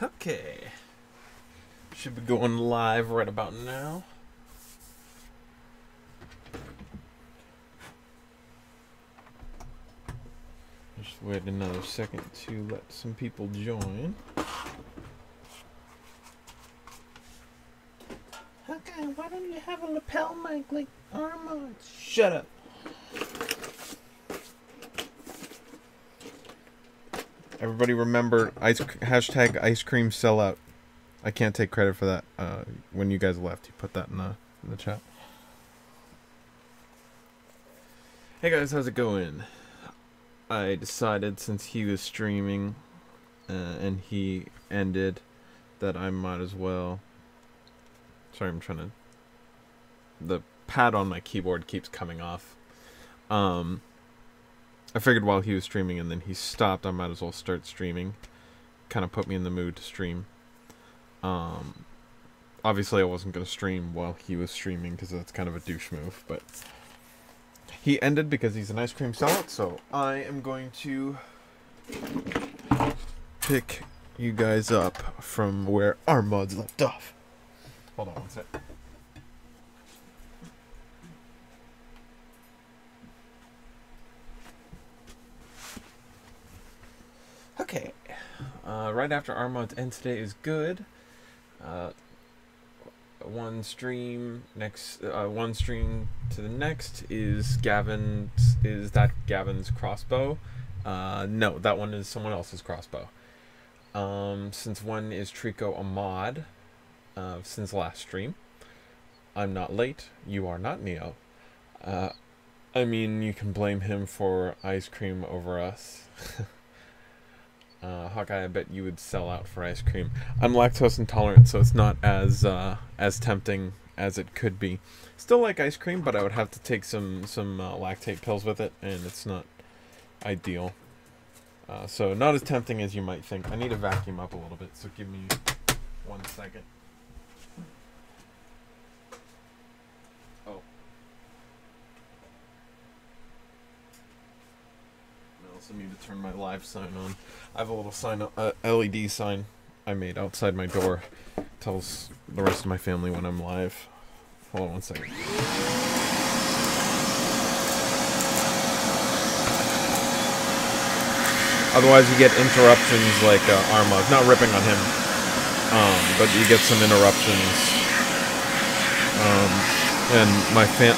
Okay. Should be going live right about now. Just wait another second to let some people join. Okay, why don't you have a lapel mic like Armand? Shut up. Everybody remember hashtag ice cream sellout. I can't take credit for that. When you guys left, you put that in the chat. Hey guys, how's it going? I decided since he was streaming and he ended that I might as well. Sorry, I'm trying to. The pad on my keyboard keeps coming off. I figured while he was streaming and then he stopped, I might as well start streaming. Kind of put me in the mood to stream. Obviously I wasn't going to stream while he was streaming because that's kind of a douche move, but he ended because he's an ice cream sellout, so I am going to pick you guys up from where our mods left off. Hold on one sec. Okay, right after Armand's end today is good. One stream to the next is Gavin's. Is that Gavin's crossbow? No, that one is someone else's crossbow. Since when is Trico a mod? Since last stream. I'm not late. You are not, Neo. I mean, you can blame him for ice cream over us. Hawkeye, I bet you would sell out for ice cream. I'm lactose intolerant, so it's not as tempting as it could be. Still like ice cream, but I would have to take some lactate pills with it, and it's not ideal. So not as tempting as you might think. I need to vacuum up a little bit, so give me 1 second. Oh. I also need to turn my live sign on. I have a little sign, LED sign I made outside my door. Tells the rest of my family when I'm live. Hold on 1 second. Otherwise you get interruptions like Arma. Not ripping on him. But you get some interruptions. And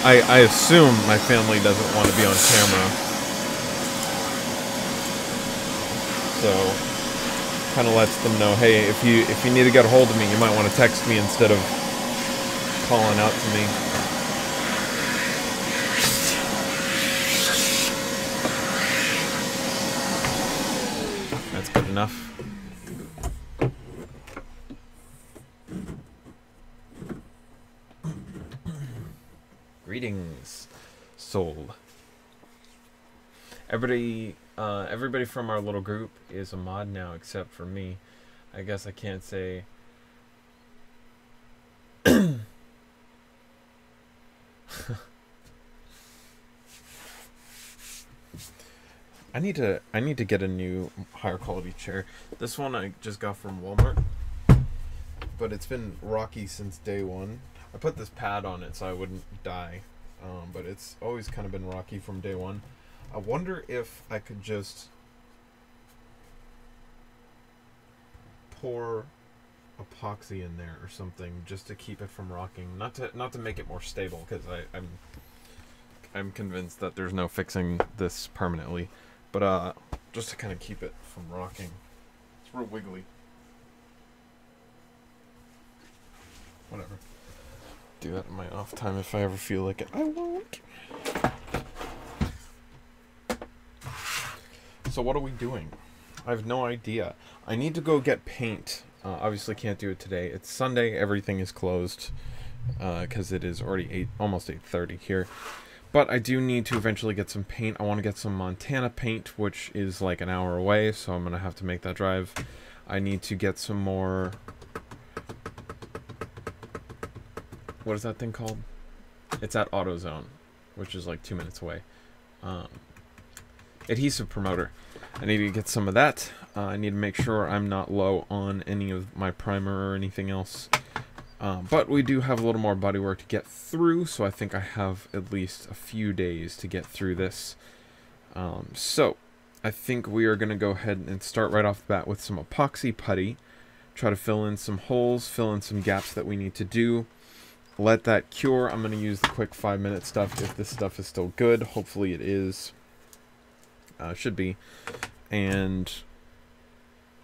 I assume my family doesn't want to be on camera. So, kind of lets them know, hey, if you need to get a hold of me, you might want to text me instead of calling out to me. That's good enough. Greetings, soul. Everybody from our little group is a mod now except for me. I guess I can't say I need to get a new higher quality chair. This one I just got from Walmart, but it's been rocky since day one. I put this pad on it so I wouldn't die, but it's always kind of been rocky from day one. I wonder if I could just pour epoxy in there or something just to keep it from rocking. Not to make it more stable, because I'm convinced that there's no fixing this permanently. But just to kind of keep it from rocking. It's real wiggly. Whatever. Do that in my off time if I ever feel like it. I won't. So what are we doing? I have no idea. I need to go get paint. Obviously can't do it today. It's Sunday. Everything is closed because it is already almost 8:30 here. But I do need to eventually get some paint. I want to get some Montana paint, which is like an hour away, so I'm going to have to make that drive. I need to get some more... What is that thing called? It's at AutoZone, which is like 2 minutes away. Adhesive promoter. I need to get some of that. I need to make sure I'm not low on any of my primer or anything else. But we do have a little more bodywork to get through, so I think I have at least a few days to get through this. So I think we are going to go ahead and start right off the bat with some epoxy putty. Try to fill in some holes, fill in some gaps that we need to do. Let that cure. I'm going to use the quick 5-minute stuff if this stuff is still good. Hopefully it is. Should be. And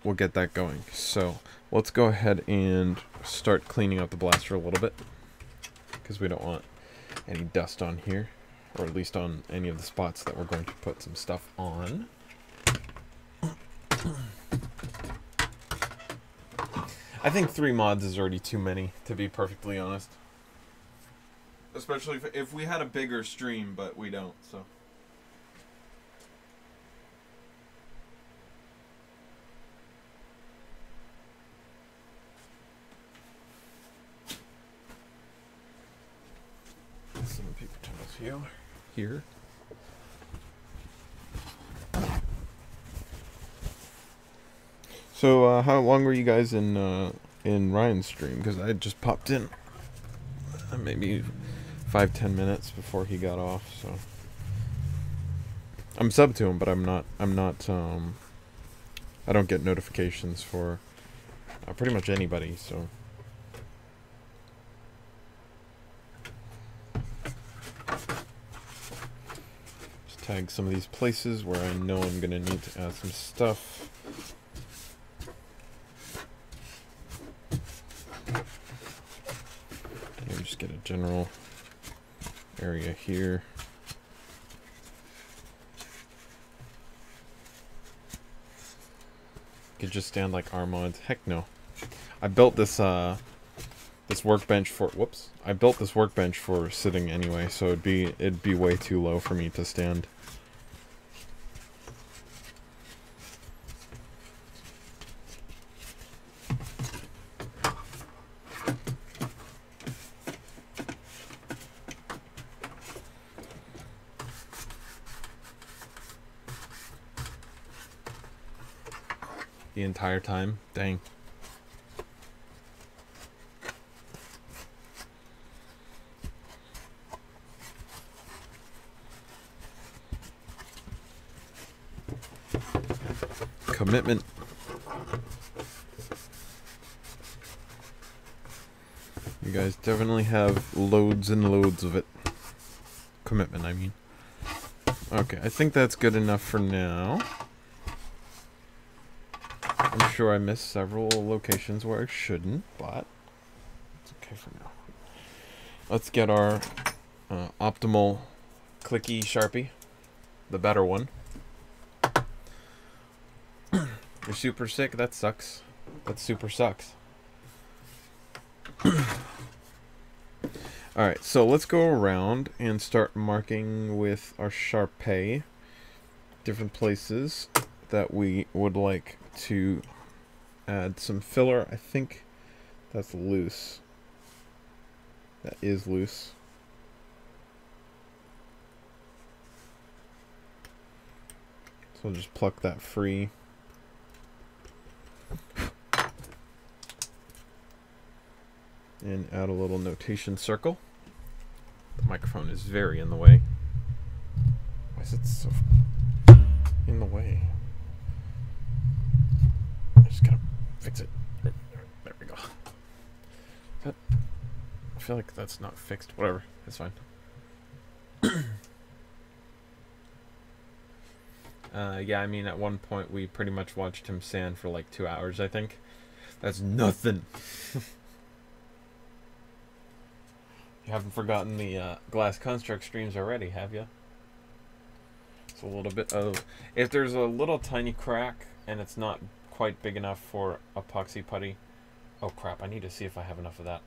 we'll get that going. So let's go ahead and start cleaning up the blaster a little bit, because we don't want any dust on here, or at least on any of the spots that we're going to put some stuff on. I think 3 mods is already too many, to be perfectly honest. Especially if we had a bigger stream, but we don't, so. Some paper towels here. So, how long were you guys in Ryan's stream? Because I just popped in maybe 5-10 minutes before he got off. So I'm sub to him, but I'm not. I don't get notifications for pretty much anybody. So. Just tag some of these places where I know I'm gonna need to add some stuff. Just get a general area here. Could just stand like R mods. Heck no. I built this this workbench for I built this workbench for sitting anyway, so it'd be way too low for me to stand. The entire time? Dang. Commitment. You guys definitely have loads and loads of it. Commitment, I mean. Okay, I think that's good enough for now. I'm sure I missed several locations where I shouldn't, but it's okay for now. Let's get our optimal clicky Sharpie, the better one. You're super sick? That sucks. That super sucks. Alright, so let's go around and start marking with our Sharpie different places that we would like to add some filler. I think that's loose. That is loose. So I'll just pluck that free. And add a little notation circle. The microphone is very in the way. Why is it so in the way? I just gotta fix it. There we go. I feel like that's not fixed. Whatever. It's fine. Yeah, I mean, at one point we pretty much watched him sand for like 2 hours, I think. That's nothing. You haven't forgotten the glass construct streams already, have you? It's a little bit of... If there's a little tiny crack and it's not quite big enough for epoxy putty... Oh crap, I need to see if I have enough of that.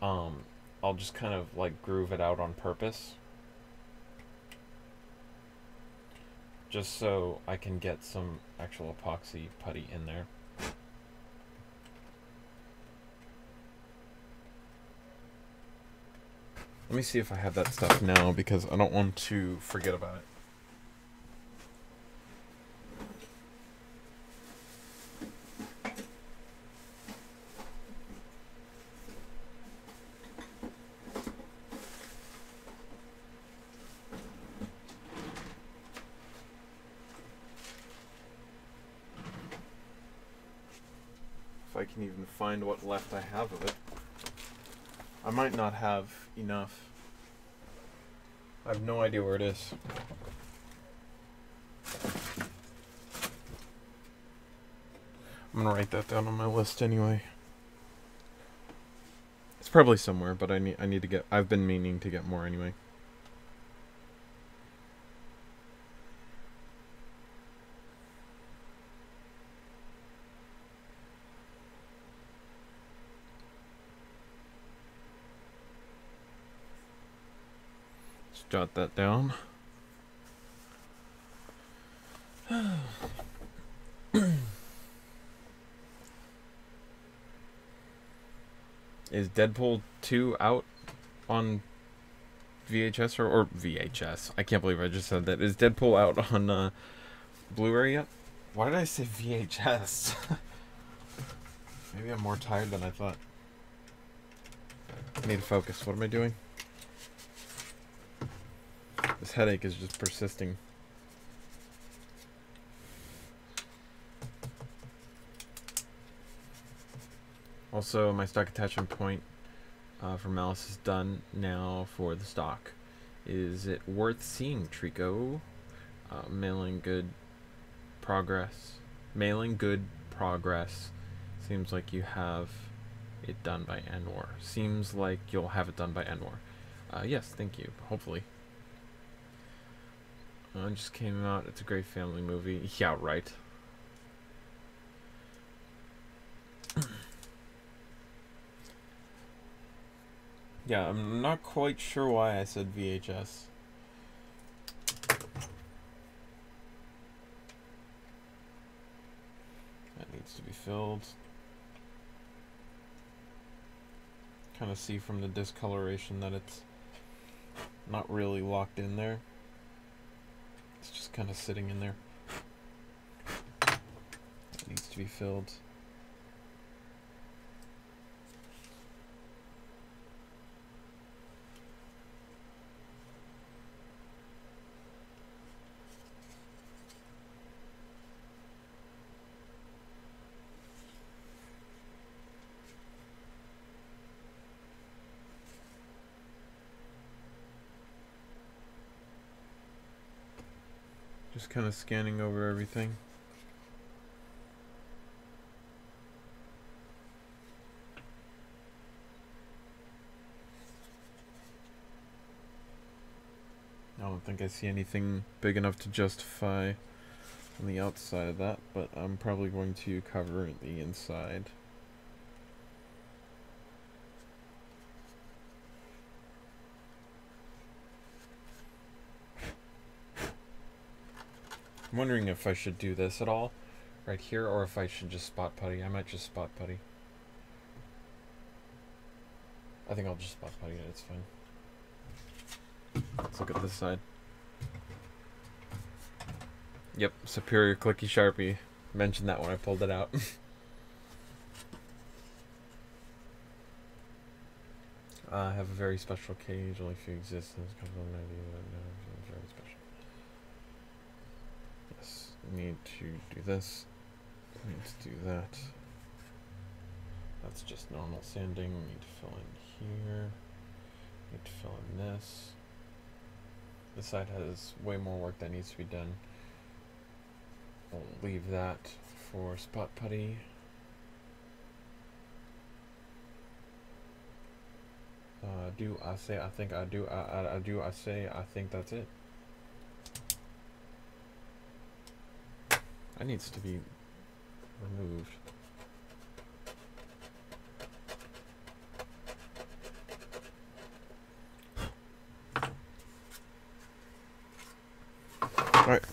I'll just kind of like groove it out on purpose. Just so I can get some actual epoxy putty in there. Let me see if I have that stuff now, because I don't want to forget about it. If I can even find what left I have of it. I might not have enough. I have no idea where it is. I'm gonna write that down on my list anyway. It's probably somewhere, but I need to get. I've been meaning to get more anyway. Let's jot that down. Is Deadpool 2 out on VHS or VHS? I can't believe I just said that. Is Deadpool out on Blu-ray yet? Why did I say VHS? Maybe I'm more tired than I thought. I need to focus. What am I doing? This headache is just persisting. Also, my stock attachment point for Malice is done now for the stock. Is it worth seeing, Trico? Mailing good progress. Mailing good progress. Seems like you have it done by Anwar. Seems like you'll have it done by Anwar. Yes, thank you. Hopefully. It just came out. It's a great family movie. Yeah, right. Yeah, I'm not quite sure why I said VHS. That needs to be filled. Kind of see from the discoloration that it's not really locked in there. It's just kind of sitting in there. That needs to be filled. Just kind of scanning over everything. I don't think I see anything big enough to justify on the outside of that, but I'm probably going to cover the inside. I'm wondering if I should do this at all right here, or if I should just spot putty. I might just spot putty. I think I'll just spot putty it. It's fine. Let's look at this side. Yep, Superior Clicky Sharpie. Mentioned that when I pulled it out. I have a very special cage. Only few exist. Very special. Yes, need to do this. Need to do that. That's just normal sanding. Need to fill in here. Need to fill in this. This side has way more work that needs to be done. I'll leave that for spot putty. Do I say I think I do I do I say I think that's it. That needs to be removed. Alright.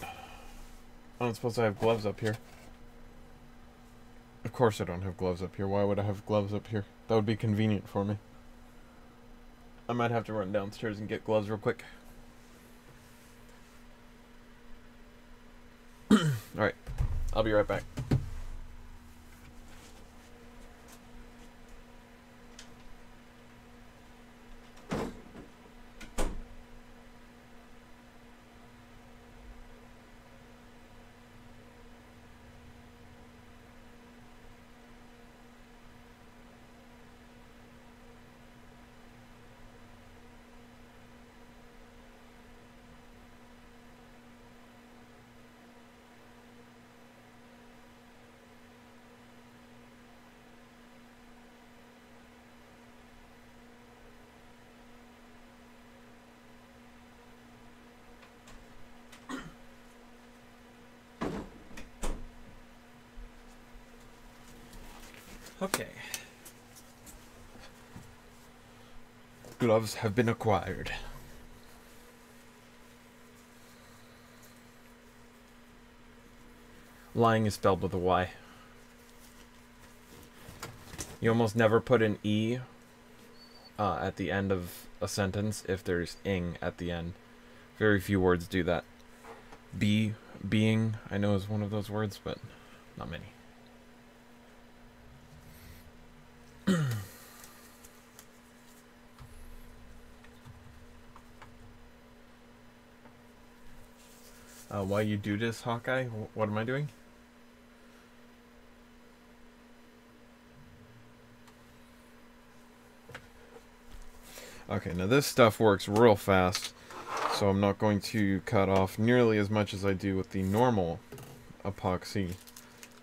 I don't suppose I have gloves up here. Of course I don't have gloves up here. Why would I have gloves up here? That would be convenient for me. I might have to run downstairs and get gloves real quick. Alright. I'll be right back. Okay. Gloves have been acquired. Lying is spelled with a Y. You almost never put an E at the end of a sentence if there's ing at the end. Very few words do that. Being, I know is one of those words, but not many. Why you do this, Hawkeye? What am I doing? Okay, now this stuff works real fast, so I'm not going to cut off nearly as much as I do with the normal epoxy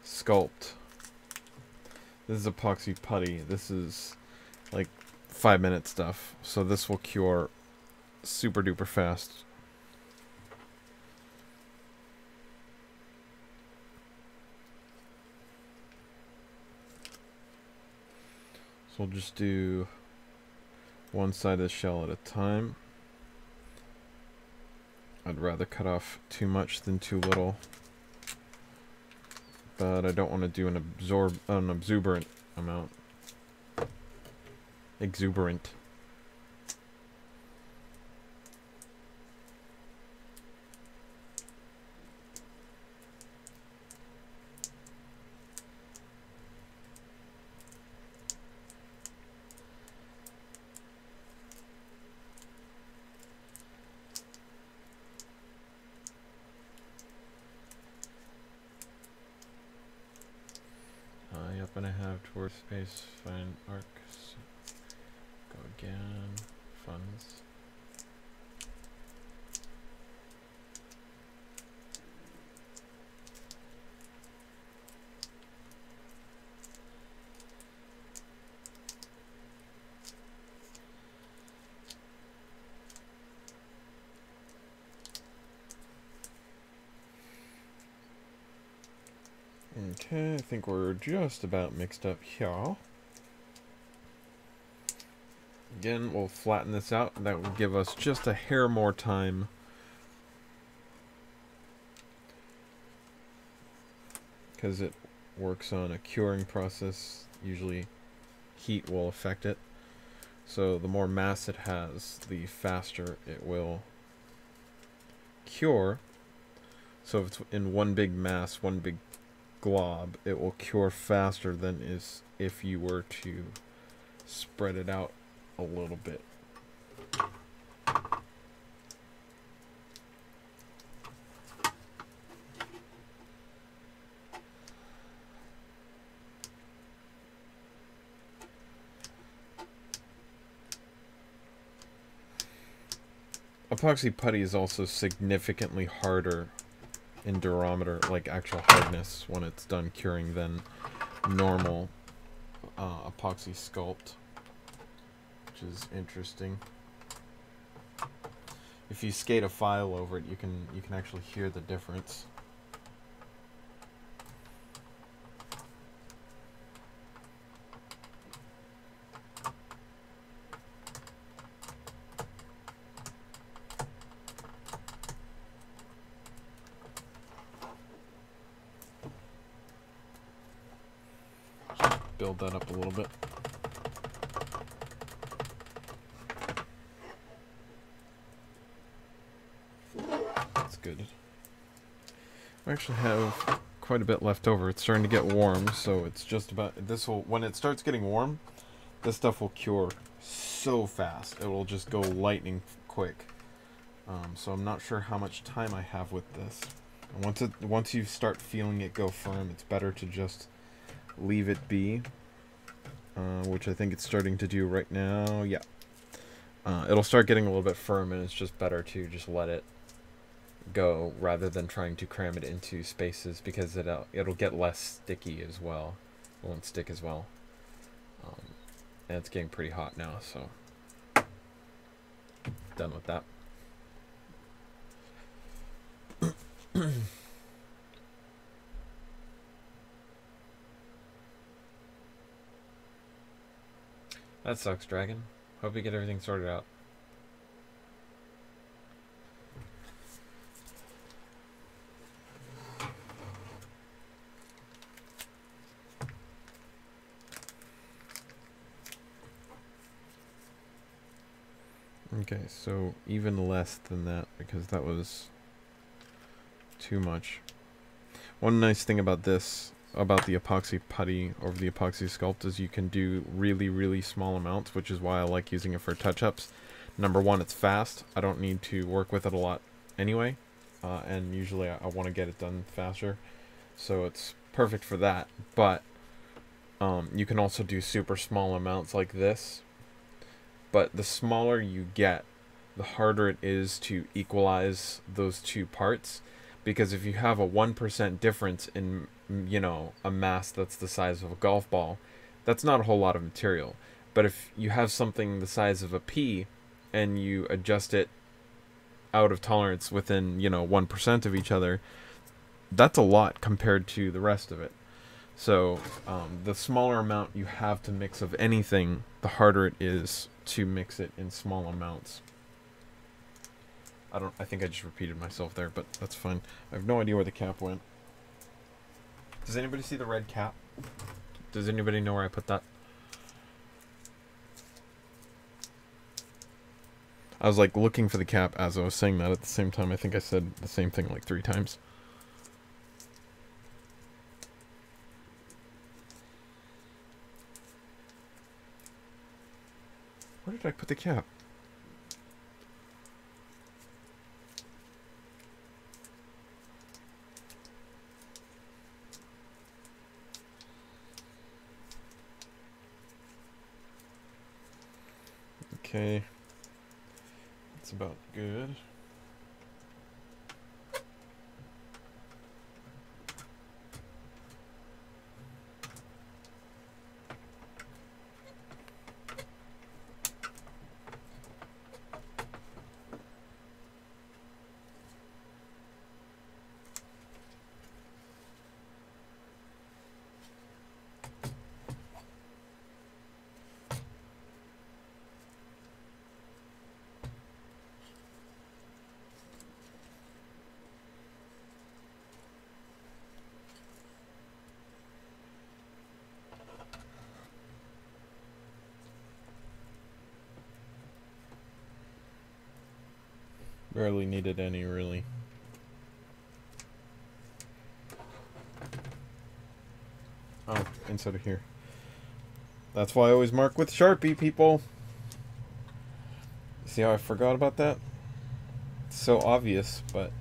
sculpt. This is epoxy putty. This is like 5-minute stuff, so this will cure super duper fast. So we'll just do one side of the shell at a time. I'd rather cut off too much than too little, but I don't want to do an exuberant amount. Exuberant. Up and a half towards space, find arcs, go again, funds. Okay, I think we're just about mixed up here. Again, we'll flatten this out, and that will give us just a hair more time. Because it works on a curing process, usually heat will affect it. So the more mass it has, the faster it will cure. So if it's in one big mass, one big glob, it will cure faster than if you were to spread it out a little bit. Epoxy putty is also significantly harder in durometer, like actual hardness, when it's done curing than normal epoxy sculpt, which is interesting. If you skate a file over it, you can actually hear the difference. Build that up a little bit. That's good. I actually have quite a bit left over. It's starting to get warm, so it's just about, when it starts getting warm, this stuff will cure so fast. It will just go lightning quick. So I'm not sure how much time I have with this. And once you start feeling it go firm, it's better to just leave it be, which I think it's starting to do right now. Yeah, it'll start getting a little bit firm, and it's just better to just let it go rather than trying to cram it into spaces, because it'll get less sticky as well. It won't stick as well. And it's getting pretty hot now, so done with that. That sucks, Dragon. Hope you get everything sorted out. Okay, so even less than that, because that was too much. One nice thing about this, about the epoxy putty over the epoxy sculpt, is you can do really, really small amounts, which is why I like using it for touch-ups. Number one, it's fast. I don't need to work with it a lot anyway, and usually I want to get it done faster, so it's perfect for that. But you can also do super small amounts like this, but the smaller you get, the harder it is to equalize those two parts, because if you have a 1% difference in, you know, a mass that's the size of a golf ball, that's not a whole lot of material. But if you have something the size of a pea and you adjust it out of tolerance within, you know, 1% of each other, that's a lot compared to the rest of it. So the smaller amount you have to mix of anything, the harder it is to mix it in small amounts. I think I just repeated myself there, but that's fine. I have no idea where the cap went. Does anybody see the red cap? Does anybody know where I put that? I was like looking for the cap as I was saying that. At the same time, I think I said the same thing like 3 times. Where did I put the cap? Okay. That's about good. Barely needed any, really. Oh, inside of here. That's why I always mark with Sharpie, people. See how I forgot about that? It's so obvious, but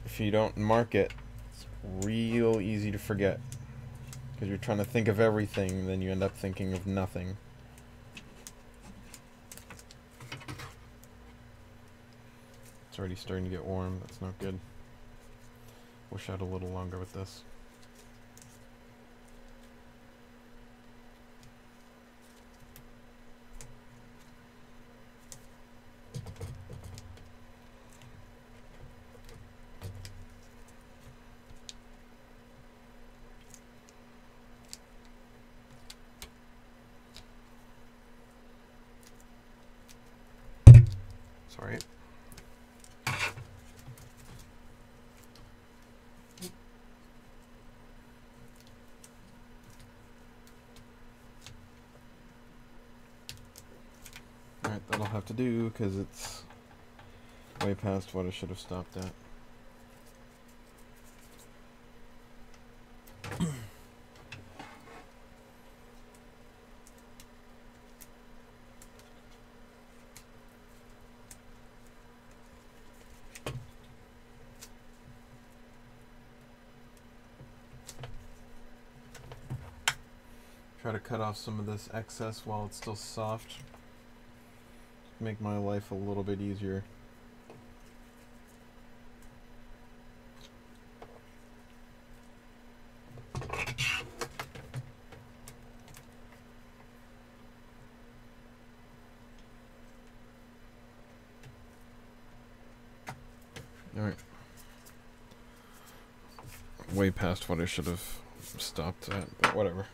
if you don't mark it, it's real easy to forget. Because you're trying to think of everything, and then you end up thinking of nothing. It's already starting to get warm. That's not good. Wish I had a little longer with this. Sorry. Alright, that'll have to do, because it's way past what I should have stopped at. Try to cut off some of this excess while it's still soft. Make my life a little bit easier. Alright. Way past what I should have stopped at, but whatever.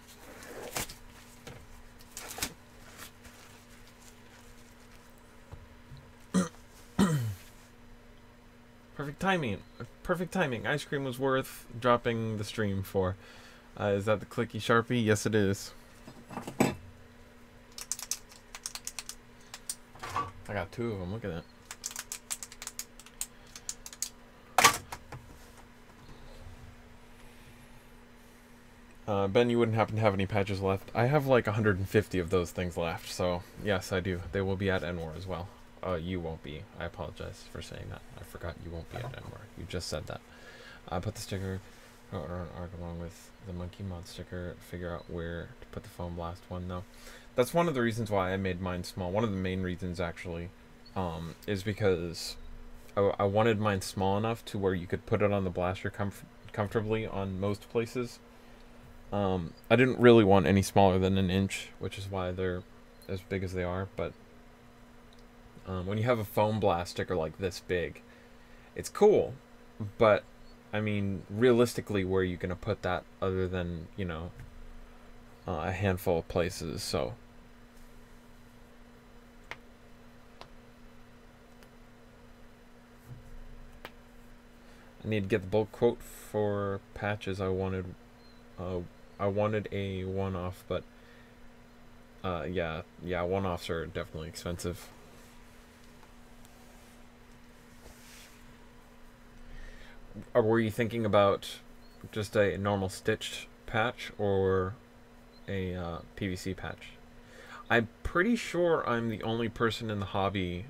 perfect timing. Perfect timing. Ice cream was worth dropping the stream for. Is that the clicky Sharpie? Yes, it is. I got 2 of them. Look at that. Ben, you wouldn't happen to have any patches left? I have like 150 of those things left, so yes, I do. They will be at NWAR as well. You won't be. I apologize for saying that. I forgot you won't be at NWAR. You just said that. I put the sticker or an arc along with the monkey mod sticker. Figure out where to put the foam blast one though. That's one of the reasons why I made mine small. One of the main reasons actually, is because I wanted mine small enough to where you could put it on the blaster comfortably on most places. I didn't really want any smaller than an inch, which is why they're as big as they are, but when you have a foam blast sticker like this big, it's cool, but I mean, realistically, where are you going to put that other than, you know, a handful of places, so. I need to get the bulk quote for patches. I wanted a one-off, but yeah, one-offs are definitely expensive. Or were you thinking about just a normal stitched patch or a PVC patch? I'm pretty sure I'm the only person in the hobby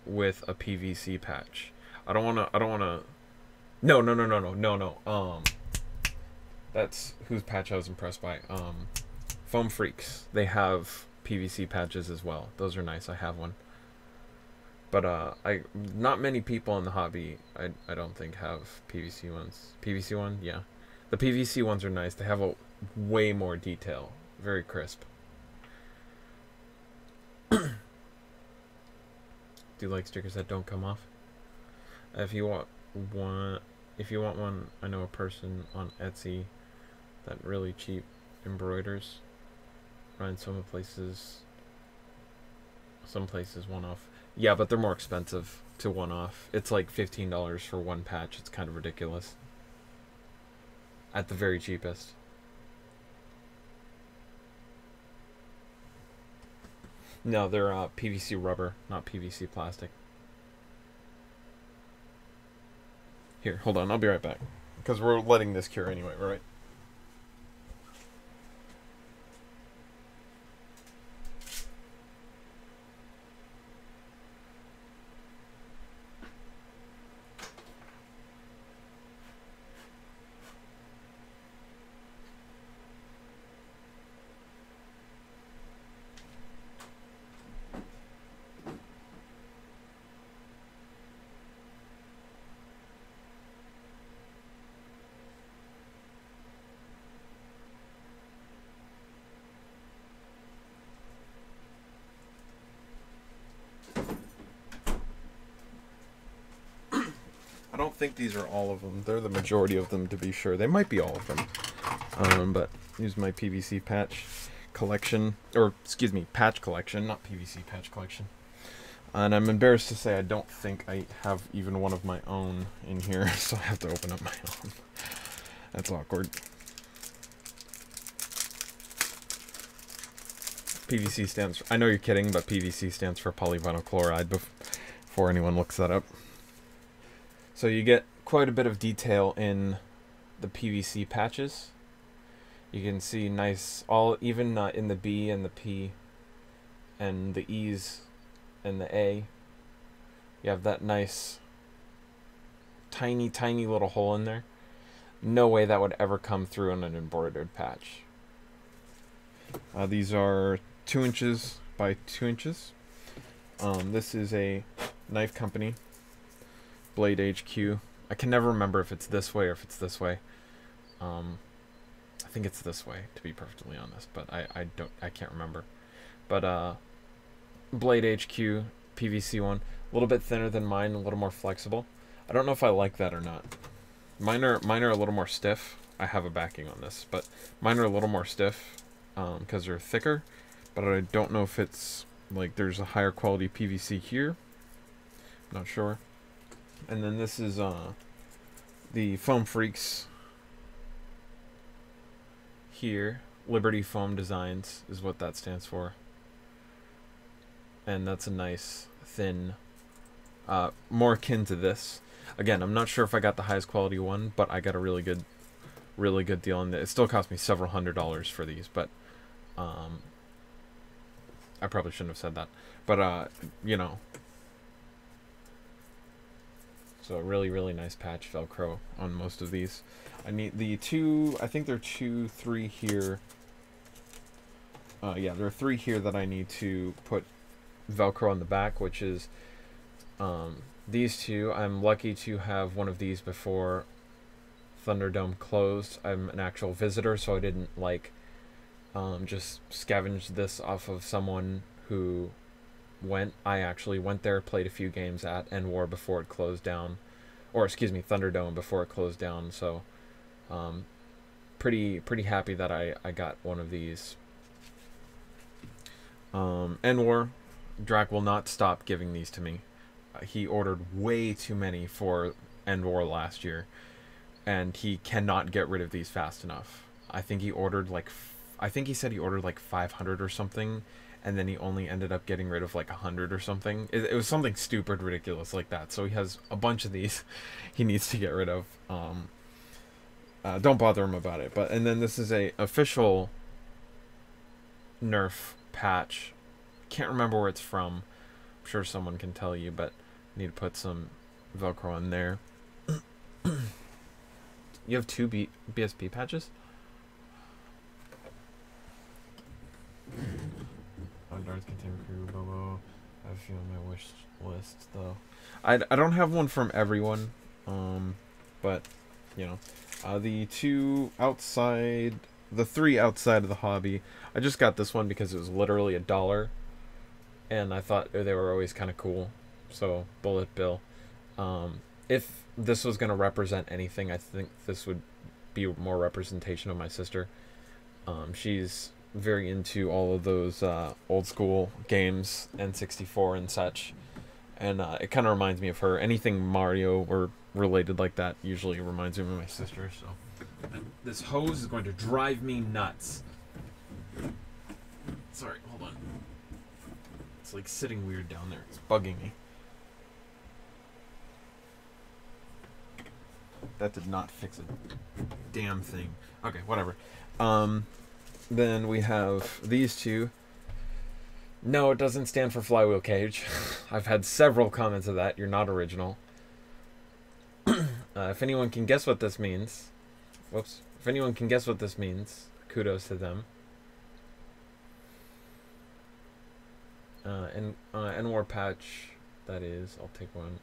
with a PVC patch. I don't wanna. No. That's whose patch I was impressed by. Foam Freaks. They have PVC patches as well. Those are nice. I have one. But not many people in the hobby, I don't think, have PVC ones. PVC one? Yeah. The PVC ones are nice. They have a way more detail. Very crisp. Do you like stickers that don't come off? If you want one, I know a person on Etsy that really cheap embroiders. Find some places one off. Yeah, but they're more expensive to one off. It's like $15 for one patch. It's kind of ridiculous. At the very cheapest. No, they're PVC rubber, not PVC plastic. Here, hold on. I'll be right back. Because we're letting this cure anyway, right? I don't think these are all of them. They're the majority of them, to be sure. They might be all of them. But here's my PVC patch collection. Or, excuse me, patch collection, not PVC patch collection. And I'm embarrassed to say I don't think I have even one of my own in here, so I have to open up my own. That's awkward. PVC stands for, I know you're kidding, but PVC stands for polyvinyl chloride before anyone looks that up. So you get quite a bit of detail in the PVC patches. You can see nice, even in the B and the P and the E's and the A. You have that nice tiny little hole in there. No way that would ever come through on an embroidered patch. These are 2 inches by 2 inches. This is a knife company, Blade HQ. I can never remember if it's this way or if it's this way. I think it's this way, to be perfectly honest, but I can't remember. But Blade HQ PVC one, a little bit thinner than mine, a little more flexible. I don't know if I like that or not. Mine are a little more stiff. I have a backing on this, but mine are a little more stiff because they're thicker. But I don't know if it's like there's a higher quality PVC here. I'm not sure. And then this is the Foam Freaks here. Liberty Foam Designs is what that stands for. And that's a nice thin, more akin to this. Again, I'm not sure if I got the highest quality one, but I got a really good deal on it. It still cost me several $100s for these, but I probably shouldn't have said that. But you know, so really nice patch Velcro on most of these. I need the two. I think there are 2, 3 here. Yeah, there are 3 here that I need to put Velcro on the back, which is these 2. I'm lucky to have one of these before Thunderdome closed. I'm an actual visitor, so I didn't like just scavenge this off of someone who went. I actually went there, played a few games at N-War before it closed down, or excuse me, Thunderdome before it closed down. So pretty happy that I got one of these. N-War, Drac will not stop giving these to me. He ordered way too many for N-War last year, and he cannot get rid of these fast enough. I think he ordered like, I think he said he ordered like 500 or something, and then he only ended up getting rid of like 100 or something. It was something stupid, ridiculous like that. So he has a bunch of these he needs to get rid of. Don't bother him about it. And then this is a official Nerf patch. Can't remember where it's from. I'm sure someone can tell you, but I need to put some Velcro on there. You have 2 BSP patches? Darts Container Crew, Bobo. I have a few on my wish list, though. I don't have one from everyone, but, you know. The 2 outside, the 3 outside of the hobby, I just got this one because it was literally $1, and I thought they were always kind of cool. So, Bullet Bill. If this was going to represent anything, I think this would be more representation of my sister. She's very into all of those old school games, N64 and such, and it kind of reminds me of her. Anything Mario or related like that usually reminds me of my sister. So this hose is going to drive me nuts. Sorry, hold on. It's like sitting weird down there. It's bugging me. That did not fix a damn thing. Okay, whatever. Then we have these 2. No, it doesn't stand for flywheel cage. I've had several comments of that. You're not original. If anyone can guess what this means, whoops. If anyone can guess what this means, kudos to them. N-War patch, that is. I'll take one.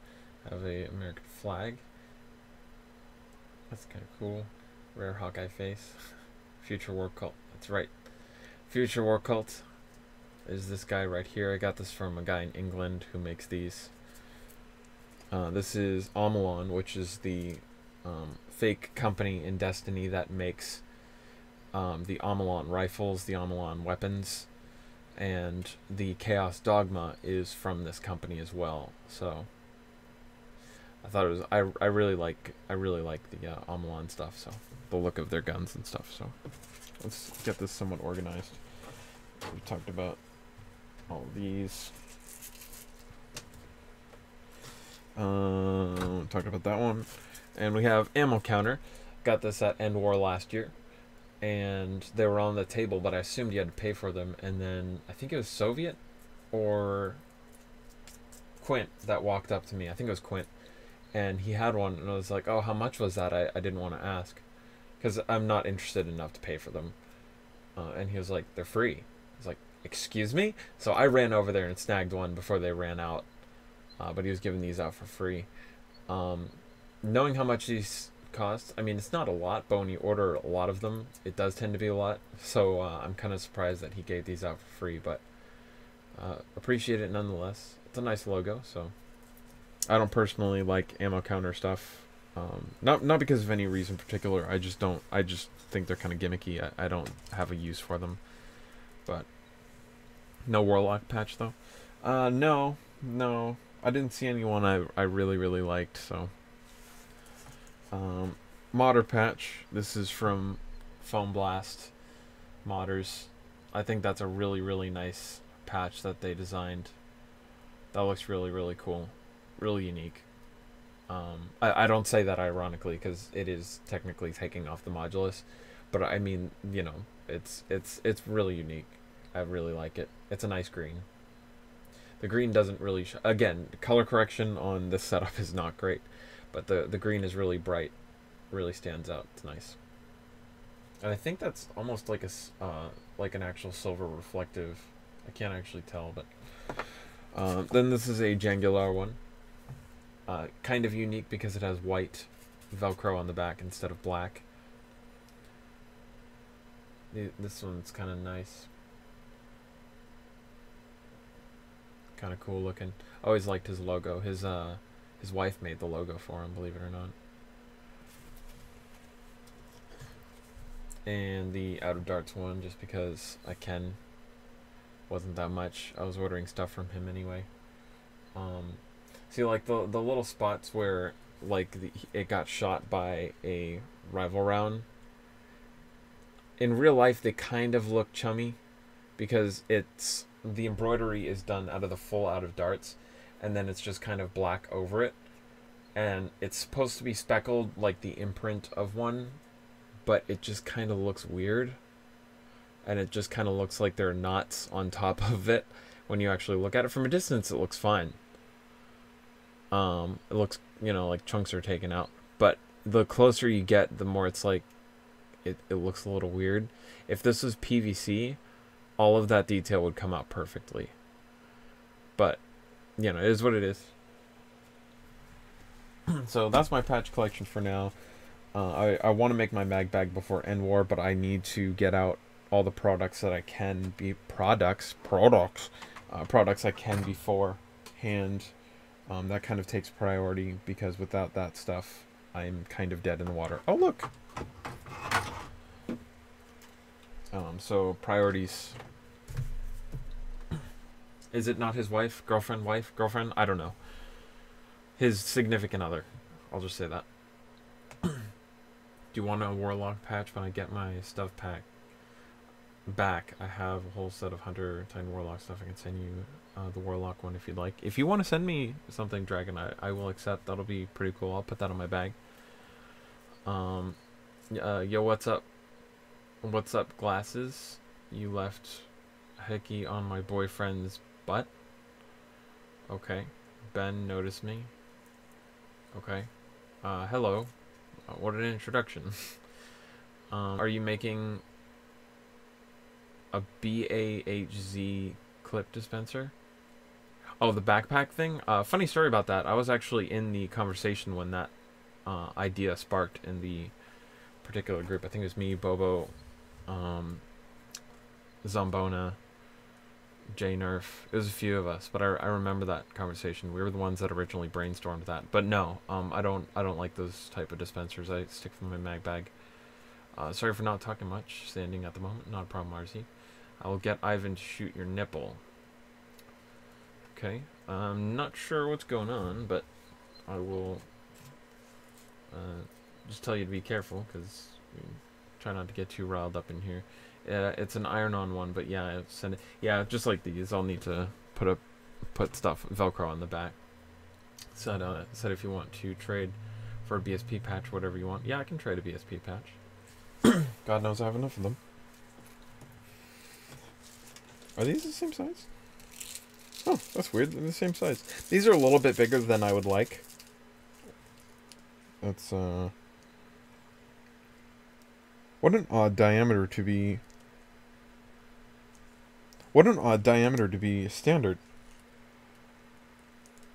Have a American flag. That's kind of cool. Rare Hawkeye face. Future War Cult. That's right. Future War Cult is this guy right here. I got this from a guy in England who makes these. This is Omelon, which is the fake company in Destiny that makes the Omelon rifles, the Omelon weapons, and the Chaos Dogma is from this company as well. So I thought it was I really like the Omelon stuff. So the look of their guns and stuff. So let's get this somewhat organized. We talked about all of these. Talked about that one. And we have ammo counter. Got this at N-War last year. And they were on the table, but I assumed you had to pay for them. And then I think it was Soviet or Quint that walked up to me. I think it was Quint. And he had one, and I was like, oh, how much was that? I didn't want to ask, because I'm not interested enough to pay for them. And he was like, they're free. I was like, excuse me? So I ran over there and snagged one before they ran out. But he was giving these out for free. Knowing how much these cost, I mean, it's not a lot, but when you order a lot of them, it does tend to be a lot. So I'm kind of surprised that he gave these out for free, but appreciate it nonetheless. It's a nice logo, so... I don't personally like ammo counter stuff. Not because of any reason particular. I just don't. I just think they're kind of gimmicky. I don't have a use for them. But no Warlock patch though. No. I didn't see anyone I really really liked. So modder patch. This is from Foam Blast Modders. I think that's a really really nice patch that they designed. That looks really really cool, really unique. I don't say that ironically because it is technically taking off the modulus, but I mean, you know, it's really unique. I really like it. It's a nice green. The green doesn't really again, color correction on this setup is not great, but the green is really bright, really stands out. It's nice. And I think that's almost like an actual silver reflective. I can't actually tell, but then this is a Jangular one. Kind of unique because it has white Velcro on the back instead of black. This one's kind of nice. Kind of cool looking. I always liked his logo. His wife made the logo for him, believe it or not. And the Out of Darts one, just because I can. Wasn't that much. I was ordering stuff from him anyway. See, like the little spots where like it got shot by a rival round. In real life, they kind of look chummy because the embroidery is done out of the full Out of Darts, and then it's just kind of black over it, and it's supposed to be speckled like the imprint of one, but it just kind of looks weird, and it just kind of looks like there are knots on top of it. When you actually look at it from a distance, it looks fine. It looks, you know, like chunks are taken out, but the closer you get, the more it's like it looks a little weird. If this was PVC, all of that detail would come out perfectly, but you know, it is what it is. So that's my patch collection for now. I want to make my mag bag before End War, but I need to get out all the products that I can be products I can beforehand. That kind of takes priority because without that stuff, I'm kind of dead in the water. Oh look. So priorities. Is it not his wife, girlfriend, wife, girlfriend? I don't know. His significant other. I'll just say that. Do you want a Warlock patch when I get my stuff pack back? I have a whole set of Hunter Titan Warlock stuff. I can send you the Warlock one if you'd like. If you want to send me something, Dragon, I will accept. That'll be pretty cool. I'll put that on my bag. Yo, what's up? What's up, glasses? You left Hickey on my boyfriend's butt? Okay. Ben noticed me. Okay. Hello. What an introduction. Are you making a BAHZ clip dispenser? Oh, the backpack thing? Funny story about that. I was actually in the conversation when that idea sparked in the particular group. I think it was me, Bobo, Zombona, J-Nerf. It was a few of us, but I remember that conversation. We were the ones that originally brainstormed that. But no, I don't like those type of dispensers. I stick from my mag bag. Sorry for not talking much. Standing at the moment. Not a problem, RZ. I will get Ivan to shoot your nipple. Okay. I'm not sure what's going on, but I will just tell you to be careful, because try not to get too riled up in here. It's an iron-on one, but yeah, send it. Yeah, just like these, I'll need to put stuff Velcro on the back. Said if you want to trade for a BSP patch, whatever you want. Yeah, I can trade a BSP patch. God knows I have enough of them. Are these the same size? Oh, that's weird. They're the same size. These are a little bit bigger than I would like. That's what an odd diameter to be. What an odd diameter to be standard.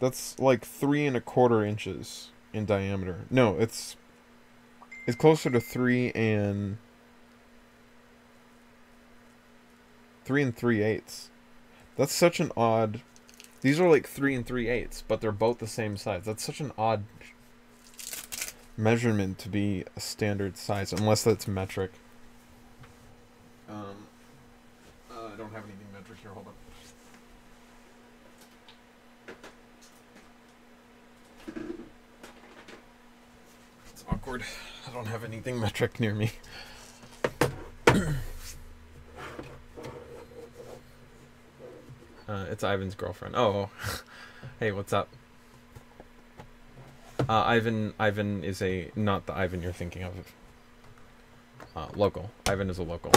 That's like 3 1/4 inches in diameter. No, it's closer to 3 3/8. That's such an odd. These are like 3 3/8, but they're both the same size. That's such an odd measurement to be a standard size, unless that's metric. I don't have anything metric here. Hold on. Discord. I don't have anything metric near me. It's Ivan's girlfriend. Oh, hey, what's up? Ivan is not the Ivan you're thinking of. Local. Ivan is a local.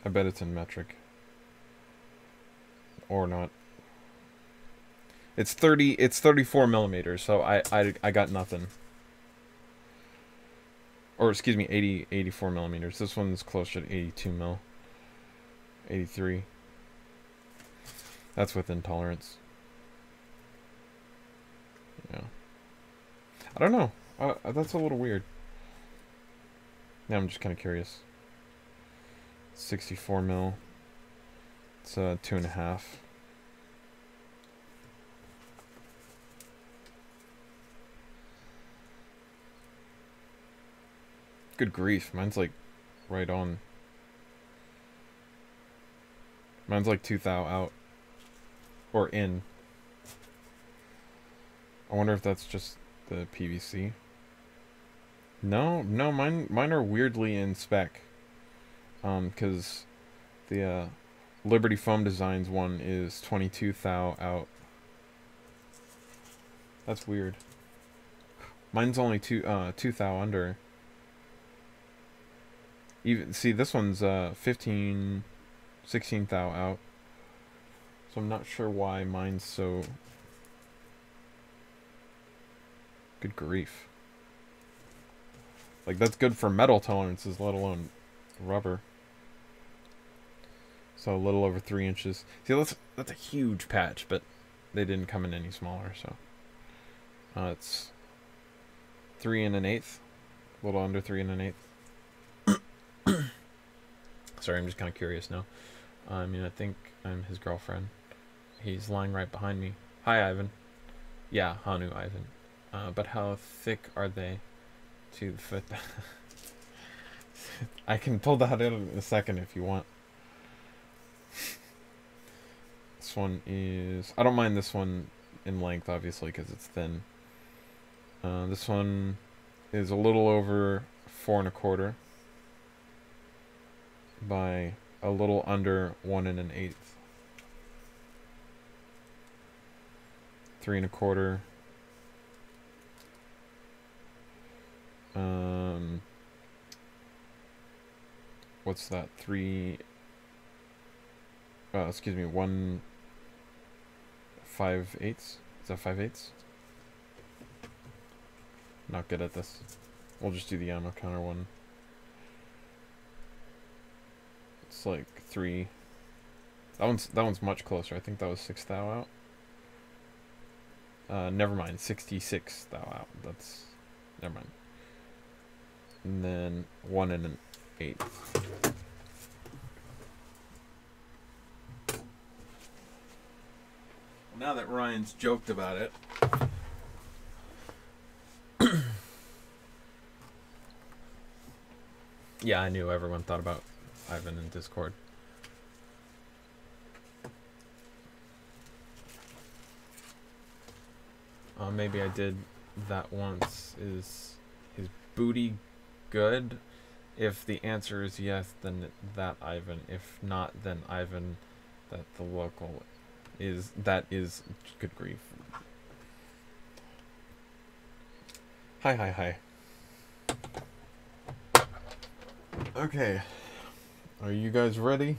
I bet it's in metric. Or not. It's 34 millimeters, so I got nothing. Or excuse me, 84 millimeters. This one's closer to 82 mil. 83. That's within tolerance. Yeah. I don't know. That's a little weird. Now I'm just kind of curious. 64 mil. It's 2.5. Good grief, mine's like right on. Mine's like 2 thou out. Or in. I wonder if that's just the PVC. No, mine are weirdly in spec. Because the Liberty Foam Designs one is 22 thou out. That's weird. Mine's only 2 thou under. Even see, this one's 16 thou out. So I'm not sure why mine's so. Good grief. Like, that's good for metal tolerances, let alone rubber. So a little over 3 inches. See, that's a huge patch, but they didn't come in any smaller, so. It's 3 1/8. A little under 3 1/8. Sorry, I'm just kind of curious now. I mean, I think I'm his girlfriend. He's lying right behind me. Hi, Ivan. Yeah, Hanu Ivan. But how thick are they to the foot? I can pull that in a second if you want. This one is... I don't mind this one in length, obviously, because it's thin. This one is a little over 4 1/4 by a little under 1 1/8. 3 1/4. What's that? 3. Excuse me. 1 5/8. Is that 5/8? Not good at this. We'll just do the ammo counter one. It's like 3. That one's much closer. I think that was 6 thou out. Never mind. 66 thou out. That's... Never mind. And then 1 1/8. Now that Ryan's joked about it, yeah, I knew everyone thought about Ivan in Discord. Maybe I did that once. Is his booty good? If the answer is yes, then that Ivan. If not, then Ivan that the local is. That is good grief. Hi. Okay. Are you guys ready?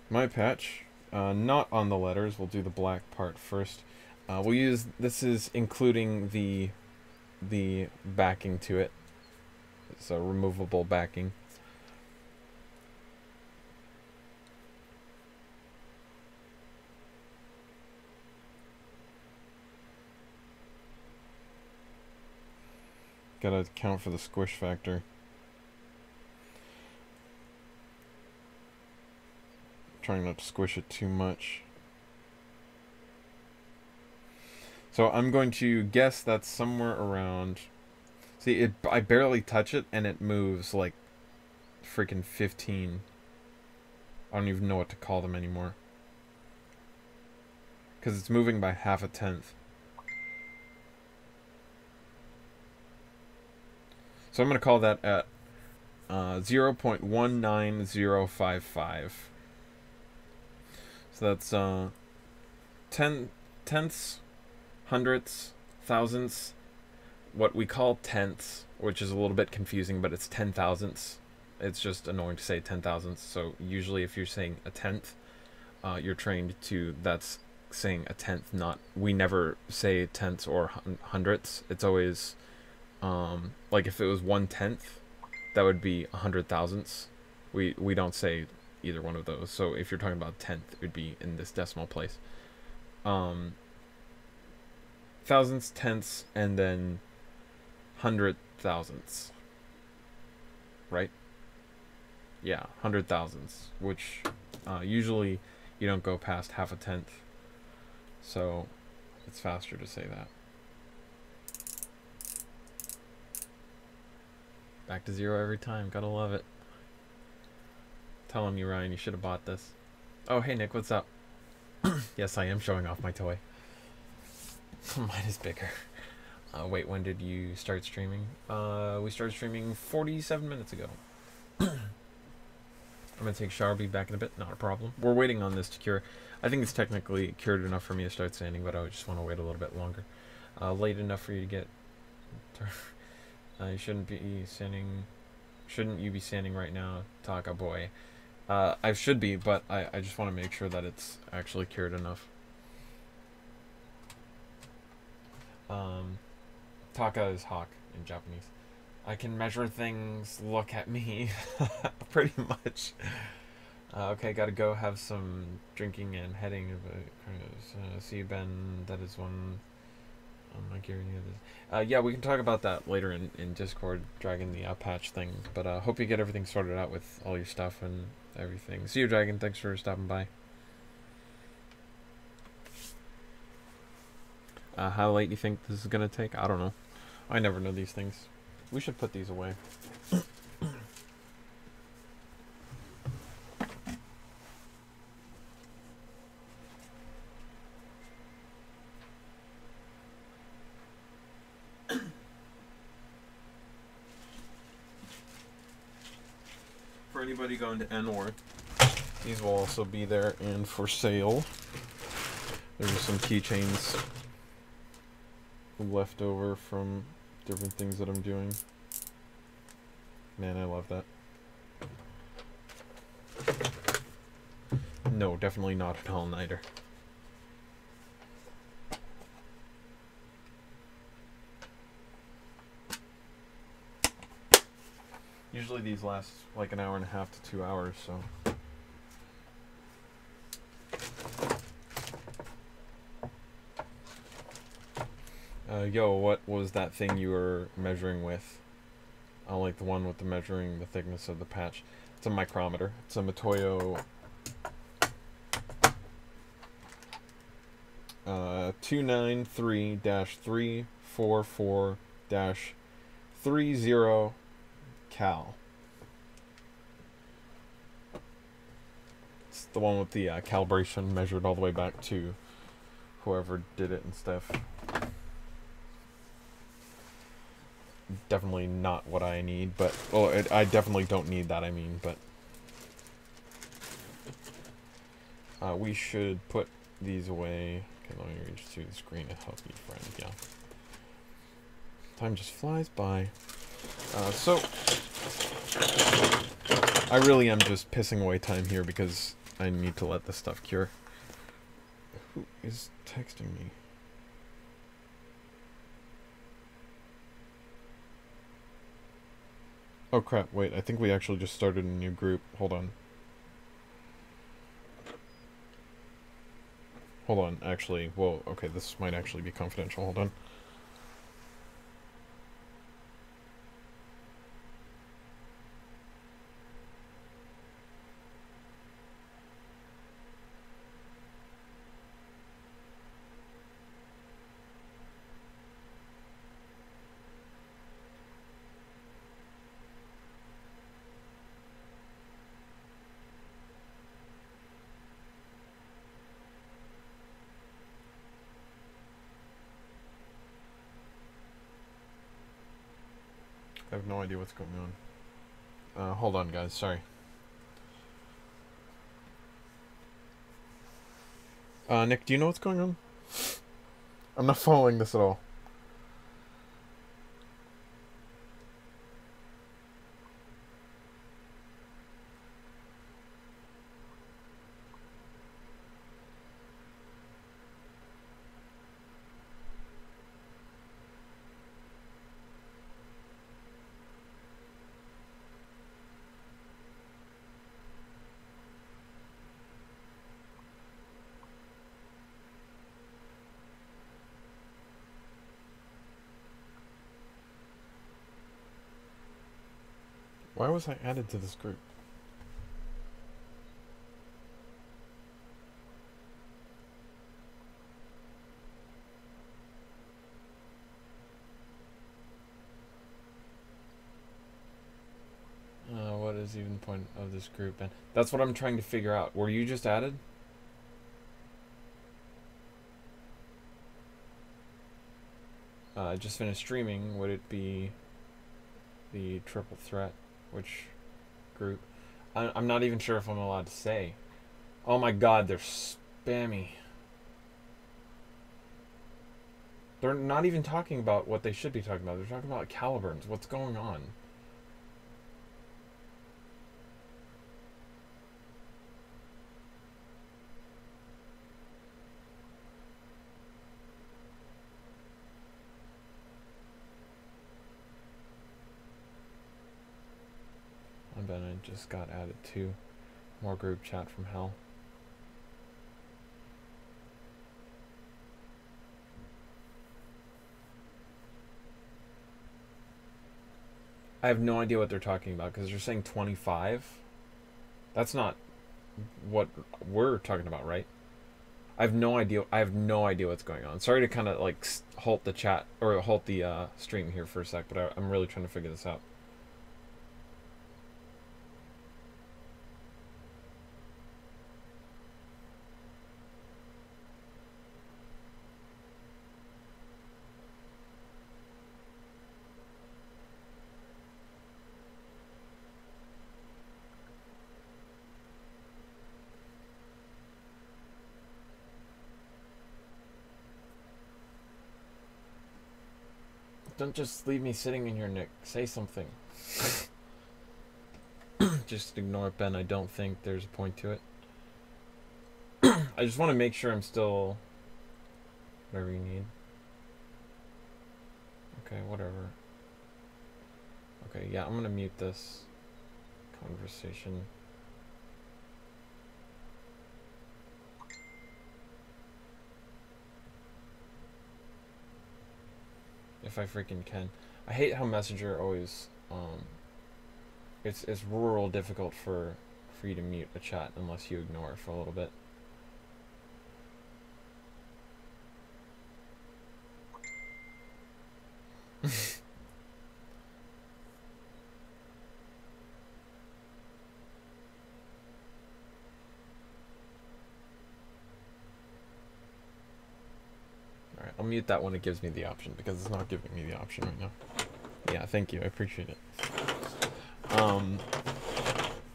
My patch. Not on the letters. We'll do the black part first. We'll use... This is including the backing to it. It's a removable backing. Gotta account for the squish factor. Trying not to squish it too much. So I'm going to guess that's somewhere around... See, I barely touch it and it moves like freaking 15. I don't even know what to call them anymore. Because it's moving by half a tenth. So I'm going to call that at 0.19055. So that's tenths, hundredths, thousandths, what we call tenths, which is a little bit confusing, but it's 10,000ths. It's just annoying to say 10,000ths. So usually if you're saying a tenth, you're trained to, that's saying a tenth, not, we never say tenths or hundredths. It's always, like if it was 1/10, that would be 100,000ths. We don't say either one of those. So if you're talking about tenth, it would be in this decimal place. Thousandths, tenths, and then 100,000ths. Right? Yeah, 100,000ths, which usually you don't go past half a tenth. So it's faster to say that. Back to zero every time. Gotta love it. Telling you, Ryan, you should have bought this. Oh, hey, Nick, what's up? Yes, I am showing off my toy. Mine is bigger. Wait, when did you start streaming? We started streaming 47 minutes ago. I'm gonna take a shower, be back in a bit. Not a problem. We're waiting on this to cure. I think it's technically cured enough for me to start sanding, but I just want to wait a little bit longer. Late enough for you to get... you shouldn't be sanding... Shouldn't you be sanding right now, Taka boy? I should be, but I just want to make sure that it's actually cured enough. Taka is hawk in Japanese. I can measure things, look at me. Pretty much. Okay, gotta go have some drinking and heading. See you, Ben. That is one. I'm not giving you this. Yeah, we can talk about that later in Discord, Dragon, the patch thing. But hope you get everything sorted out with all your stuff and everything. See you, Dragon. Thanks for stopping by. How late you think this is gonna take? I don't know. I never know these things. We should put these away. For anybody going to N-Ward, these will also be there and for sale. There's some keychains left over from different things that I'm doing. Man, I love that. No, definitely not an all-nighter. Usually these last like an hour and a half to 2 hours, so... yo, what was that thing you were measuring with? Like the one with the measuring the thickness of the patch. It's a micrometer. It's a Matoyo 293-344-30 cal. It's the one with the calibration measured all the way back to whoever did it and stuff. Definitely not what I need, but... Well, I definitely don't need that, I mean, but... we should put these away. Okay, let me reach to the screen to help you, friend, yeah. Time just flies by. So... I really am just pissing away time here because I need to let this stuff cure. Who is texting me? Oh crap, wait, I think we actually just started a new group. Hold on. Hold on, actually, whoa, okay, this might actually be confidential, hold on. I have no idea what's going on. Hold on, guys. Sorry. Nick, do you know what's going on? I'm not following this at all. Why was I added to this group? What is even the point of this group? And that's what I'm trying to figure out. Were you just added? I just finished streaming. Would it be the triple threat? Which group? I'm not even sure if I'm allowed to say. Oh my god, they're spammy. They're not even talking about what they should be talking about. They're talking about Caliburns. What's going on? I bet I just got added to more group chat from hell. I have no idea what they're talking about because they're saying 25. That's not what we're talking about, right? I have no idea. I have no idea what's going on. Sorry to kind of like halt the chat or halt the stream here for a sec, but I'm really trying to figure this out. Don't just leave me sitting in here, Nick. Say something. Just ignore it, Ben. I don't think there's a point to it. I just want to make sure I'm still whatever you need. Okay, whatever. Okay, yeah, I'm gonna mute this conversation. If I freaking can. I hate how Messenger always it's rural difficult for you to mute a chat unless you ignore it for a little bit. Alright, I'll mute that when it gives me the option because it's not giving me the option right now. Yeah, thank you. I appreciate it.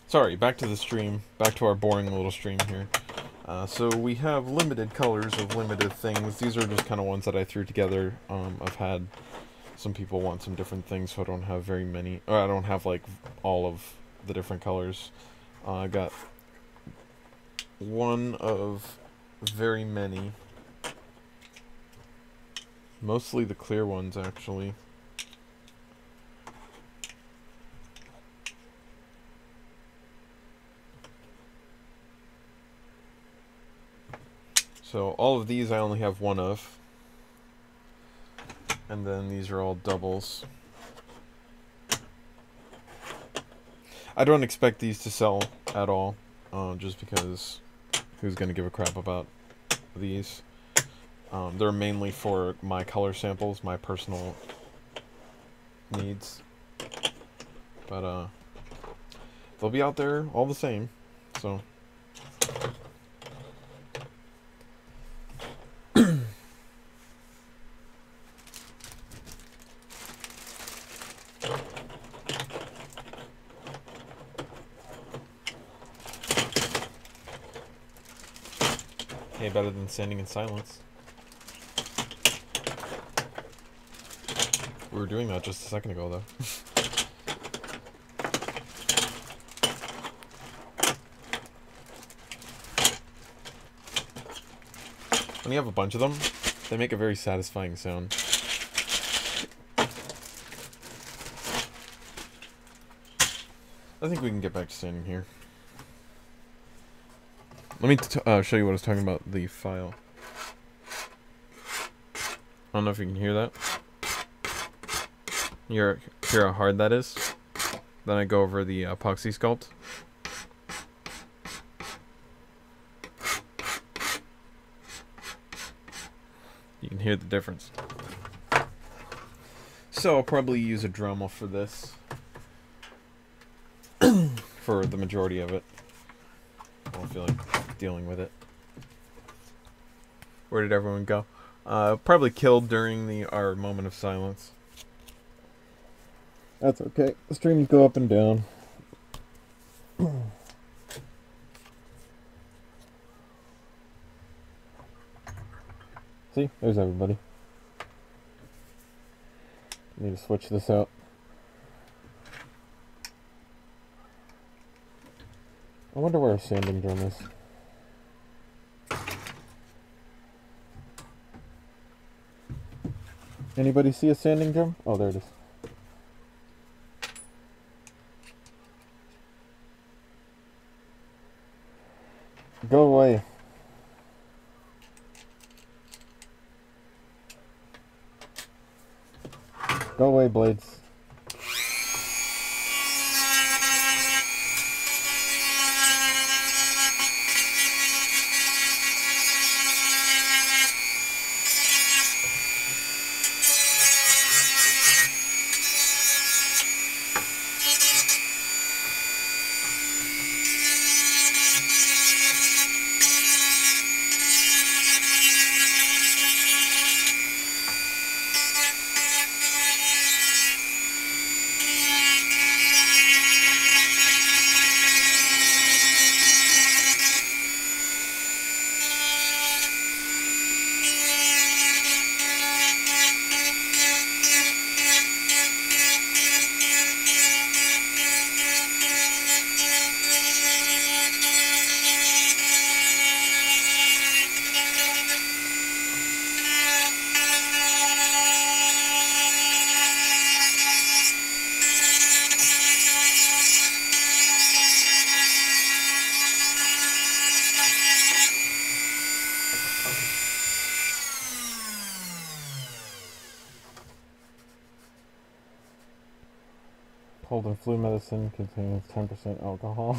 Sorry, back to the stream. Back to our boring little stream here. So we have limited colors of limited things. These are just kind of ones that I threw together. I've had some people want some different things, so I don't have very many. Or I don't have like all of the different colors. I got one of very many. Mostly the clear ones, actually. So all of these I only have one of. And then these are all doubles. I don't expect these to sell at all, just because who's going to give a crap about these? They're mainly for my color samples, my personal needs. But they'll be out there all the same, so... Hey, better than standing in silence. We were doing that just a second ago, though. When you have a bunch of them, they make a very satisfying sound. I think we can get back to standing here. Let me show you what I was talking about, the file. I don't know if you can hear that. Hear how hard that is? Then I go over the epoxy sculpt. You can hear the difference. So I'll probably use a Dremel for this. For the majority of it. I don't feel like dealing with it. Where did everyone go? Probably killed during our moment of silence. That's okay. The streams go up and down. See? There's everybody. Need to switch this out. I wonder where a sanding drum is. Anybody see a sanding drum? Oh, there it is. Go away. Go away, blades. Cold and flu medicine contains 10% alcohol.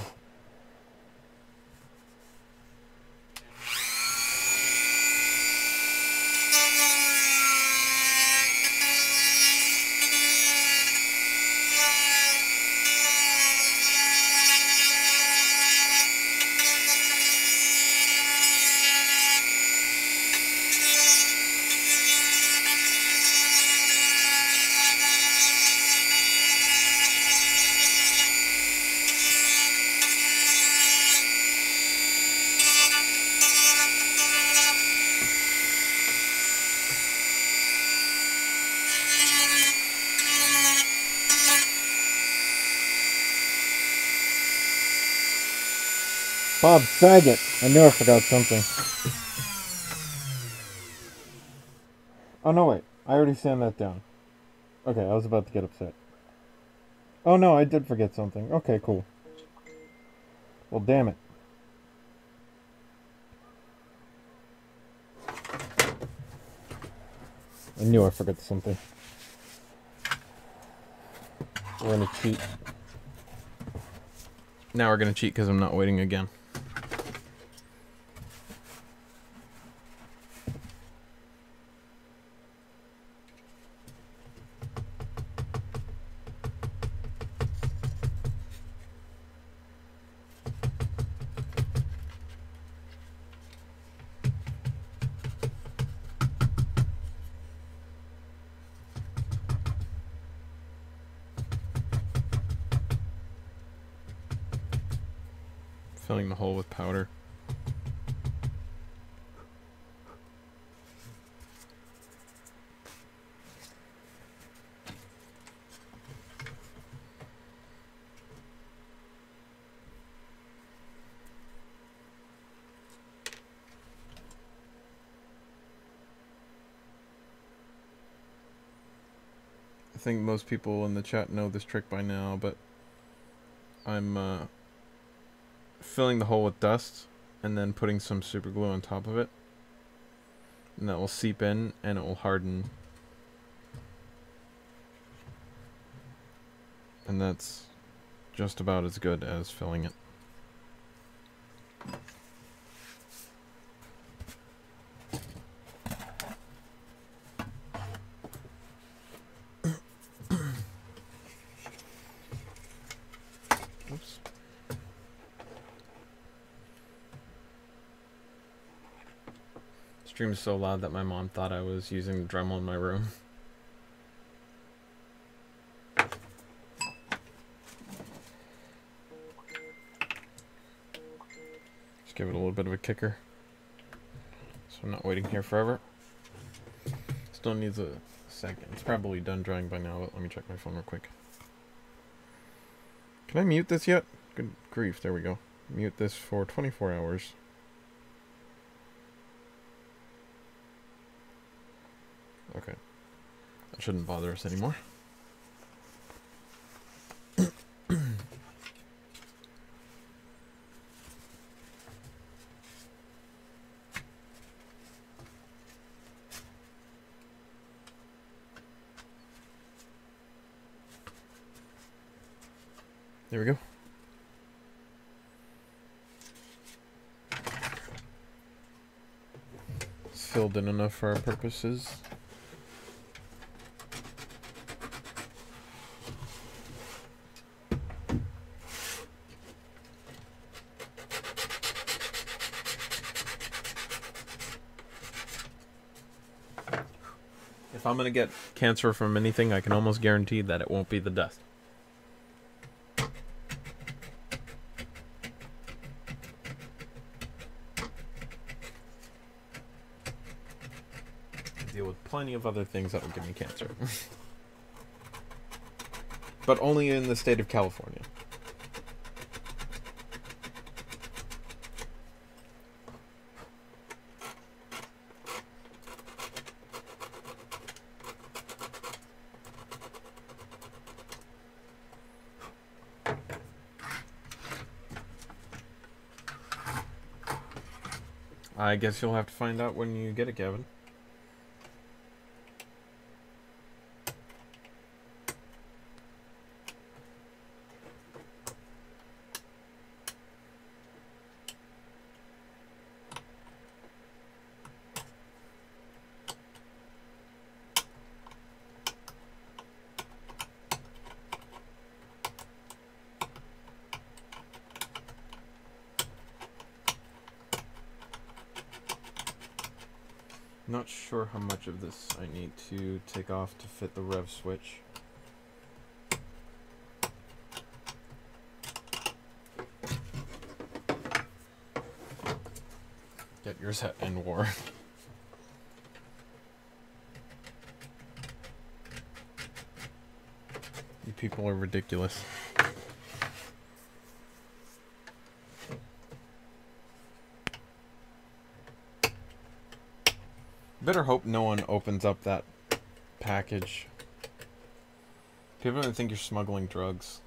Bob Saget. I knew I forgot something. Oh no, wait. I already sand that down. Okay, I was about to get upset. Oh no, I did forget something. Okay, cool. Well, damn it. I knew I forgot something. We're gonna cheat. Now we're gonna cheat because I'm not waiting again. Filling the hole with powder. think most people in the chat know this trick by now, but I'm filling the hole with dust and then putting some super glue on top of it. And that will seep in and it will harden. And that's just about as good as filling it. Oops. Stream is so loud that my mom thought I was using the Dremel in my room. Just give it a little bit of a kicker, so I'm not waiting here forever. Still needs a second. It's probably done drying by now, but let me check my phone real quick. Can I mute this yet? Good grief, there we go. Mute this for 24 hours. Okay. That shouldn't bother us anymore. There we go. It's filled in enough for our purposes. If I'm going to get cancer from anything, I can almost guarantee that it won't be the dust. Deal with plenty of other things that will give me cancer. But only in the state of California. I guess you'll have to find out when you get it, Gavin. Not sure how much of this I need to take off to fit the rev switch. Get yours at end war. You people are ridiculous. Better hope no one opens up that package. People are gonna think you're smuggling drugs.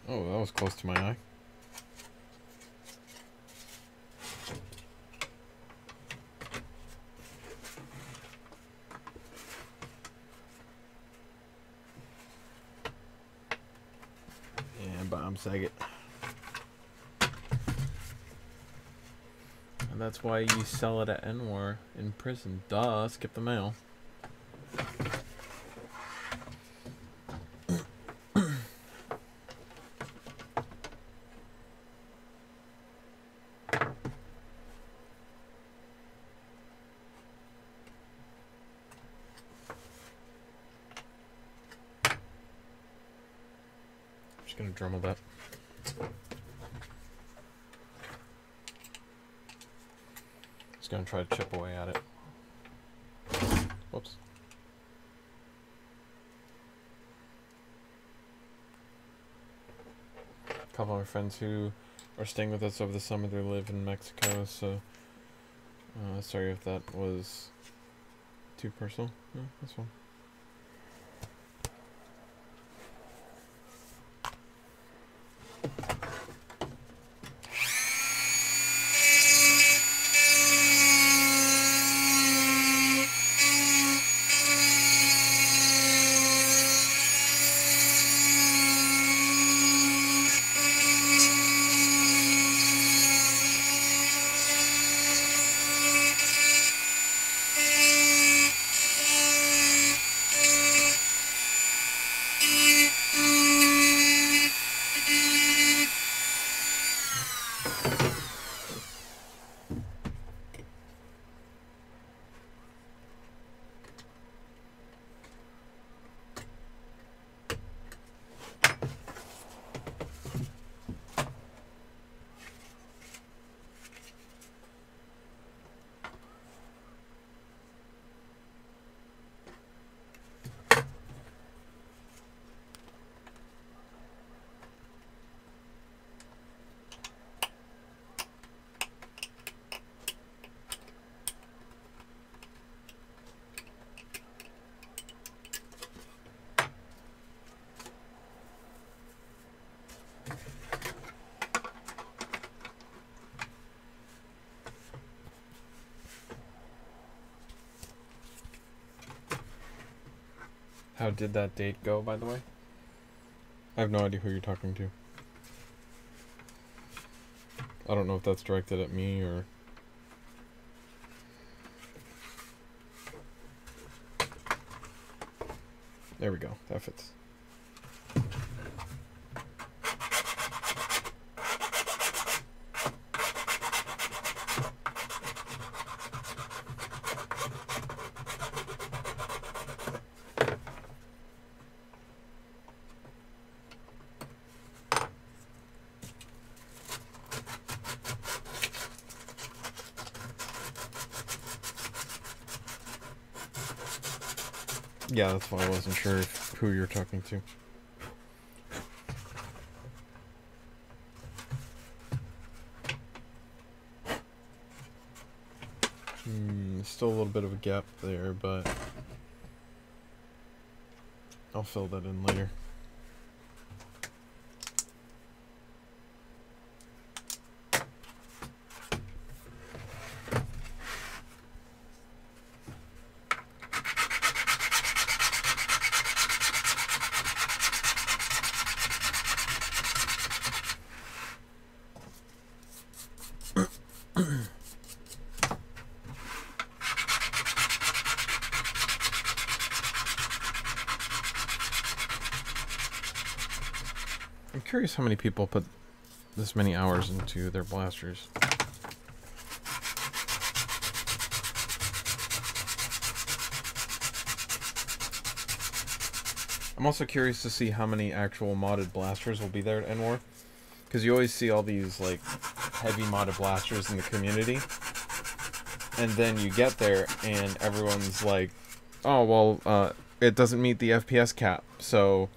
Oh, that was close to my eye. Sag it. And that's why you sell it at Enwar in prison. Duh, skip the mail. Just gonna Dremel that. Just gonna try to chip away at it. Whoops. A couple of my friends who are staying with us over the summer, they live in Mexico, so sorry if that was too personal. No, that's fine. How did that date go, by the way? I have no idea who you're talking to. I don't know if that's directed at me or... There we go. That fits. Yeah, that's why I wasn't sure who you're talking to. Still a little bit of a gap there, but I'll fill that in later. I'm curious how many people put this many hours into their blasters. I'm also curious to see how many actual modded blasters will be there at Enwar, because you always see all these like heavy modded blasters in the community, and then you get there and everyone's like, oh well, it doesn't meet the FPS cap, so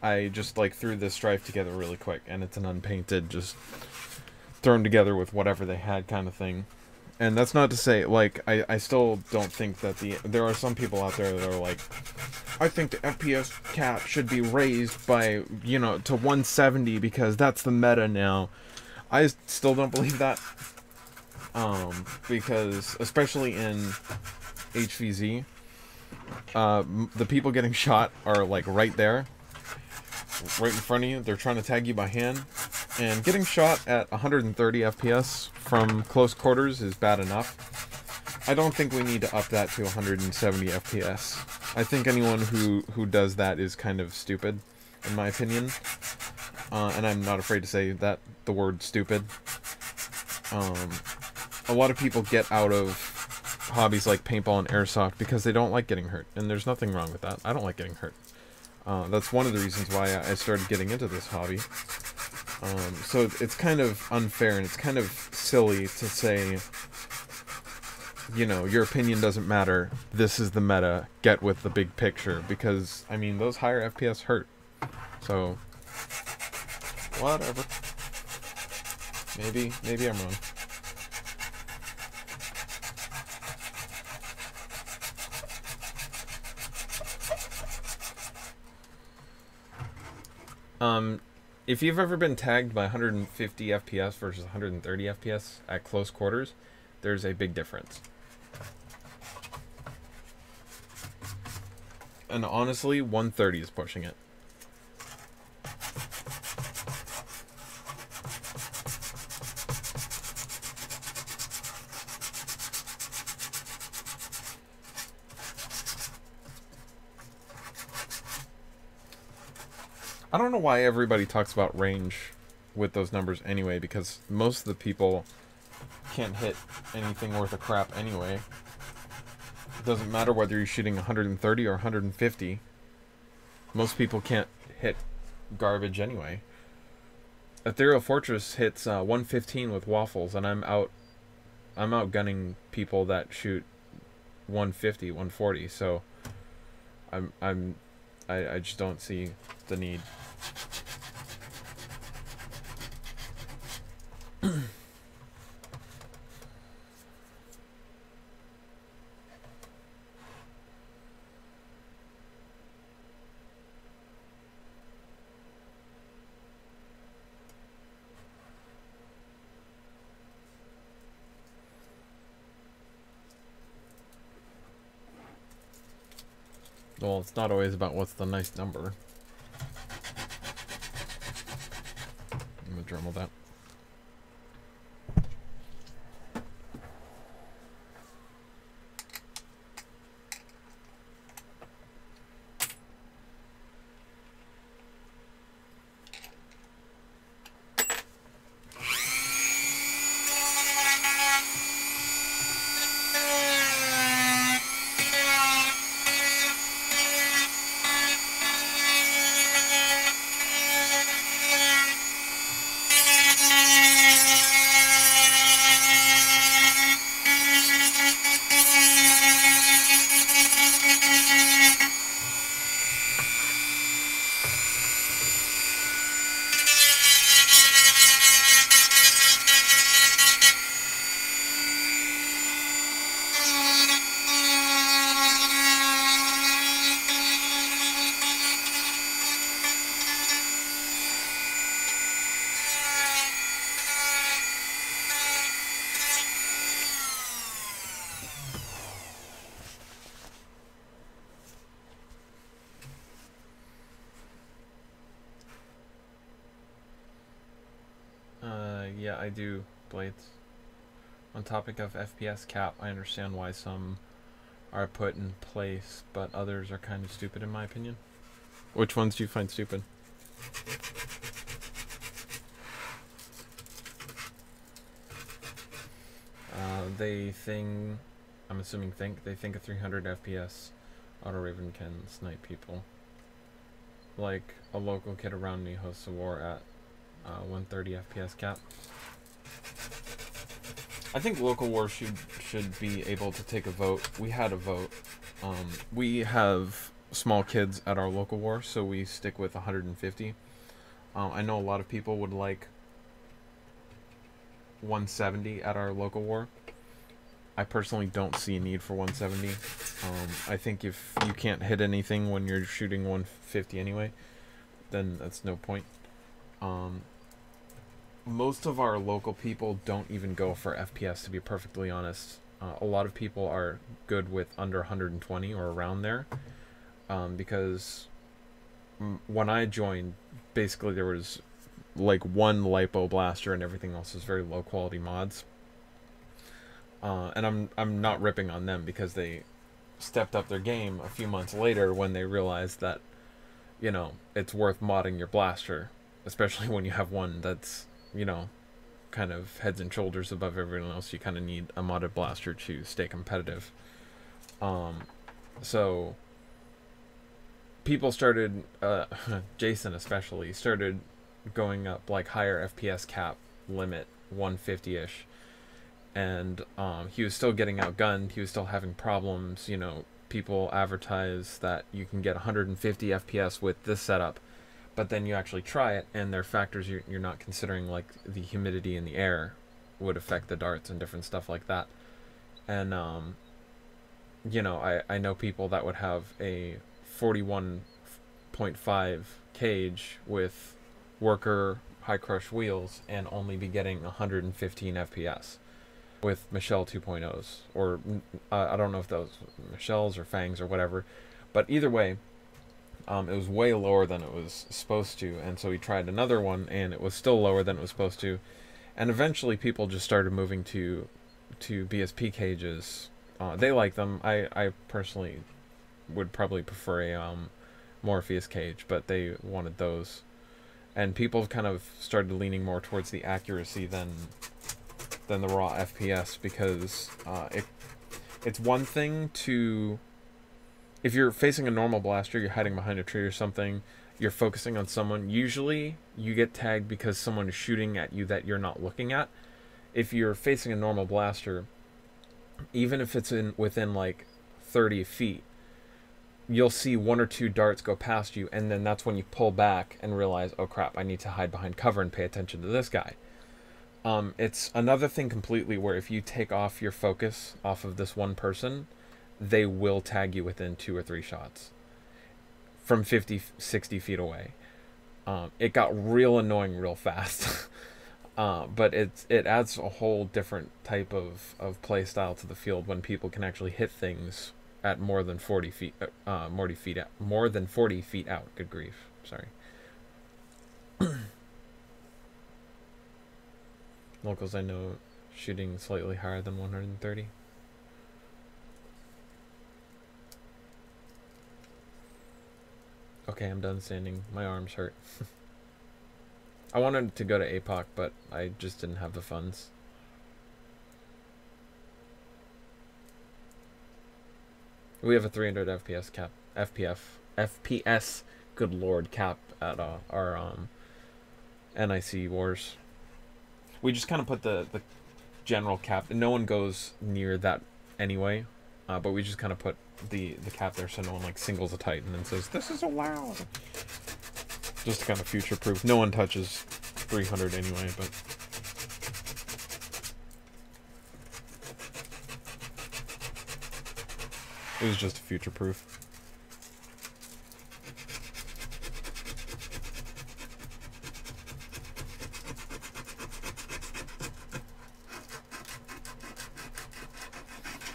I just like threw this strife together really quick, and it's an unpainted, just thrown together with whatever they had kind of thing. And that's not to say, like, I still don't think that there are some people out there that are like, I think the FPS cap should be raised by, you know, to 170 because that's the meta now. I still don't believe that. Because, especially in HVZ, the people getting shot are, like, right there. right in front of you. They're trying to tag you by hand. And getting shot at 130 FPS from close quarters is bad enough. I don't think we need to up that to 170 FPS. I think anyone who does that is kind of stupid, in my opinion. And I'm not afraid to say that, the word stupid. A lot of people get out of hobbies like paintball and airsoft because they don't like getting hurt, and there's nothing wrong with that. I don't like getting hurt. That's one of the reasons why I started getting into this hobby. So it's kind of unfair, and it's kind of silly to say, you know, your opinion doesn't matter, this is the meta, get with the big picture, because, I mean, those higher FPS hurt. So, whatever. Maybe I'm wrong. If you've ever been tagged by 150 FPS versus 130 FPS at close quarters, there's a big difference. And honestly, 130 is pushing it. I don't know why everybody talks about range with those numbers anyway, because most of the people can't hit anything worth a crap anyway. It doesn't matter whether you're shooting 130 or 150. Most people can't hit garbage anyway. Ethereal Fortress hits 115 with waffles, and I'm outgunning people that shoot 150, 140. So I just don't see the need. Well, it's not always about what's the nice number. I'm gonna Dremel that. Yeah, I do, Blades. On topic of FPS cap, I understand why some are put in place, but others are kind of stupid in my opinion. Which ones do you find stupid? I'm assuming they think a 300 FPS auto raven can snipe people. Like a local kid around me hosts a war at 130 FPS cap. I think local war should be able to take a vote. We had a vote. We have small kids at our local war, so we stick with 150. I know a lot of people would like 170 at our local war. I personally don't see a need for 170. I think if you can't hit anything when you're shooting 150 anyway, then that's no point. Most of our local people don't even go for FPS, to be perfectly honest. A lot of people are good with under 120 or around there, because when I joined, basically there was like one lipo blaster and everything else was very low quality mods. And I'm not ripping on them because they stepped up their game a few months later when they realized that, you know, it's worth modding your blaster, especially when you have one that's, you know, kind of heads and shoulders above everyone else. You kind of need a modded blaster to stay competitive. So people started, Jason especially, started going up like higher FPS cap limit, 150-ish. And he was still getting outgunned. He was still having problems. You know, people advertise that you can get 150 FPS with this setup, but then you actually try it, and there are factors you're not considering, like the humidity in the air would affect the darts and different stuff like that. And you know, I know people that would have a 41.5 cage with worker high crush wheels and only be getting 115 FPS with Michelle 2.0s, or I don't know if those Michelles or Fangs or whatever, but either way, it was way lower than it was supposed to, and so he tried another one, and it was still lower than it was supposed to, and eventually people just started moving to BSP cages. They like them. I personally would probably prefer a Morpheus cage, but they wanted those, and people kind of started leaning more towards the accuracy than the raw FPS, because it's one thing to, if you're facing a normal blaster, you're hiding behind a tree or something, you're focusing on someone, usually you get tagged because someone is shooting at you that you're not looking at. If you're facing a normal blaster, even if it's within like 30 feet, you'll see one or two darts go past you, and then that's when you pull back and realize, oh crap, I need to hide behind cover and pay attention to this guy. It's another thing completely where if you take off your focus off of this one person, they will tag you within 2 or 3 shots from 50, 60 feet away. It got real annoying real fast. But it adds a whole different type of play style to the field when people can actually hit things at more than 40 feet, more than 40 feet out. Good grief, sorry. Locals I know shooting slightly higher than 130. Okay, I'm done standing. My arms hurt. I wanted to go to APOC, but I just didn't have the funds. We have a 300 FPS cap, FPS, good lord, cap at our NIC wars. We just kind of put the general cap. No one goes near that anyway, but we just kind of put the cap there so no one like singles a Titan and says this is allowed. Just to kind of future proof. No one touches 300 anyway, but it was just future proof.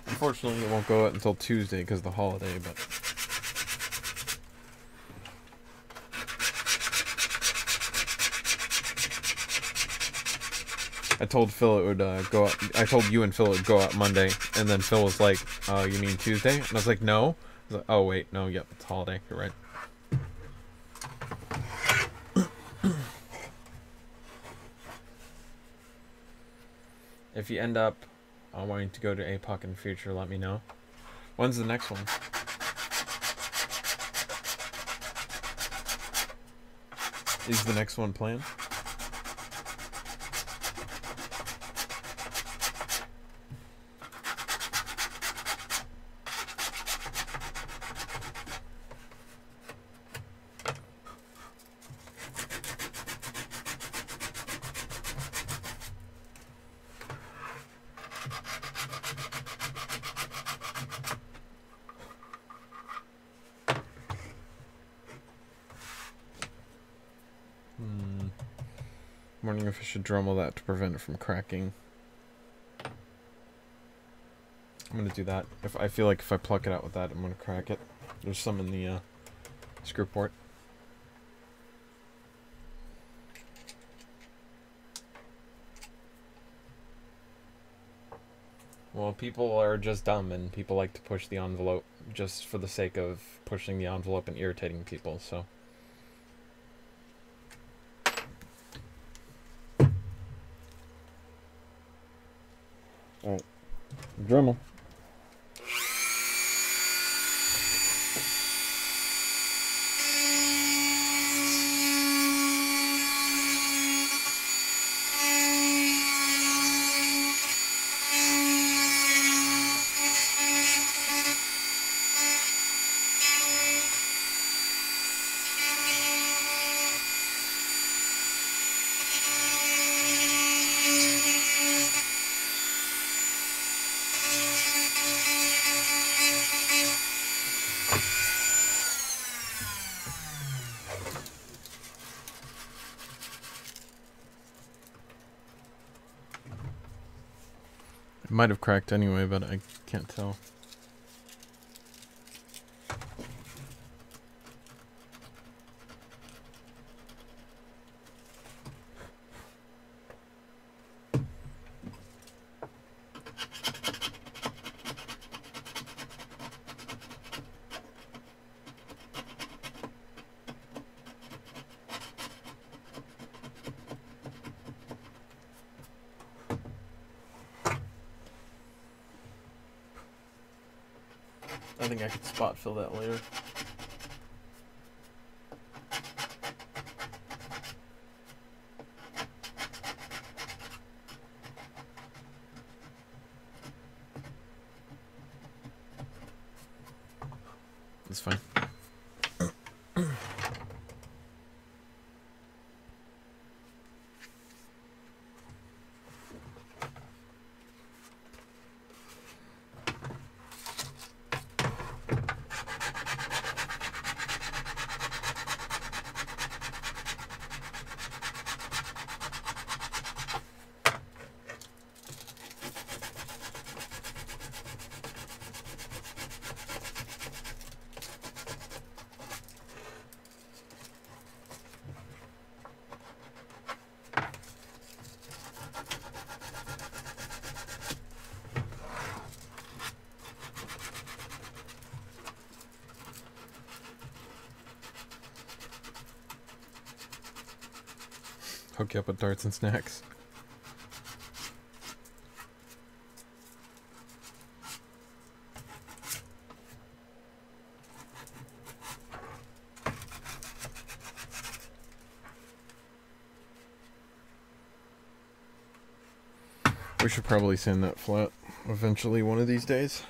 Unfortunately, it won't go out until Tuesday because of the holiday, but I told Phil it would go out. I told you and Phil it would go out Monday, and then Phil was like, "Oh, you mean Tuesday?" And I was like, "No." I was like, "Oh wait, no, yep, it's holiday. You're right." If you end up wanting to go to APOC in the future, let me know. When's the next one? Is the next one planned? Wondering if I should Dremel that to prevent it from cracking. I'm gonna do that. If I feel like if I pluck it out with that, I'm gonna crack it. There's some in the screw port. Well, people are just dumb, and people like to push the envelope just for the sake of pushing the envelope and irritating people, so. Alright. Dremel. It might have cracked anyway, but I can't tell. I think I could spot fill that later. That's fine. Hook you up with darts and snacks. We should probably sand that flat eventually one of these days.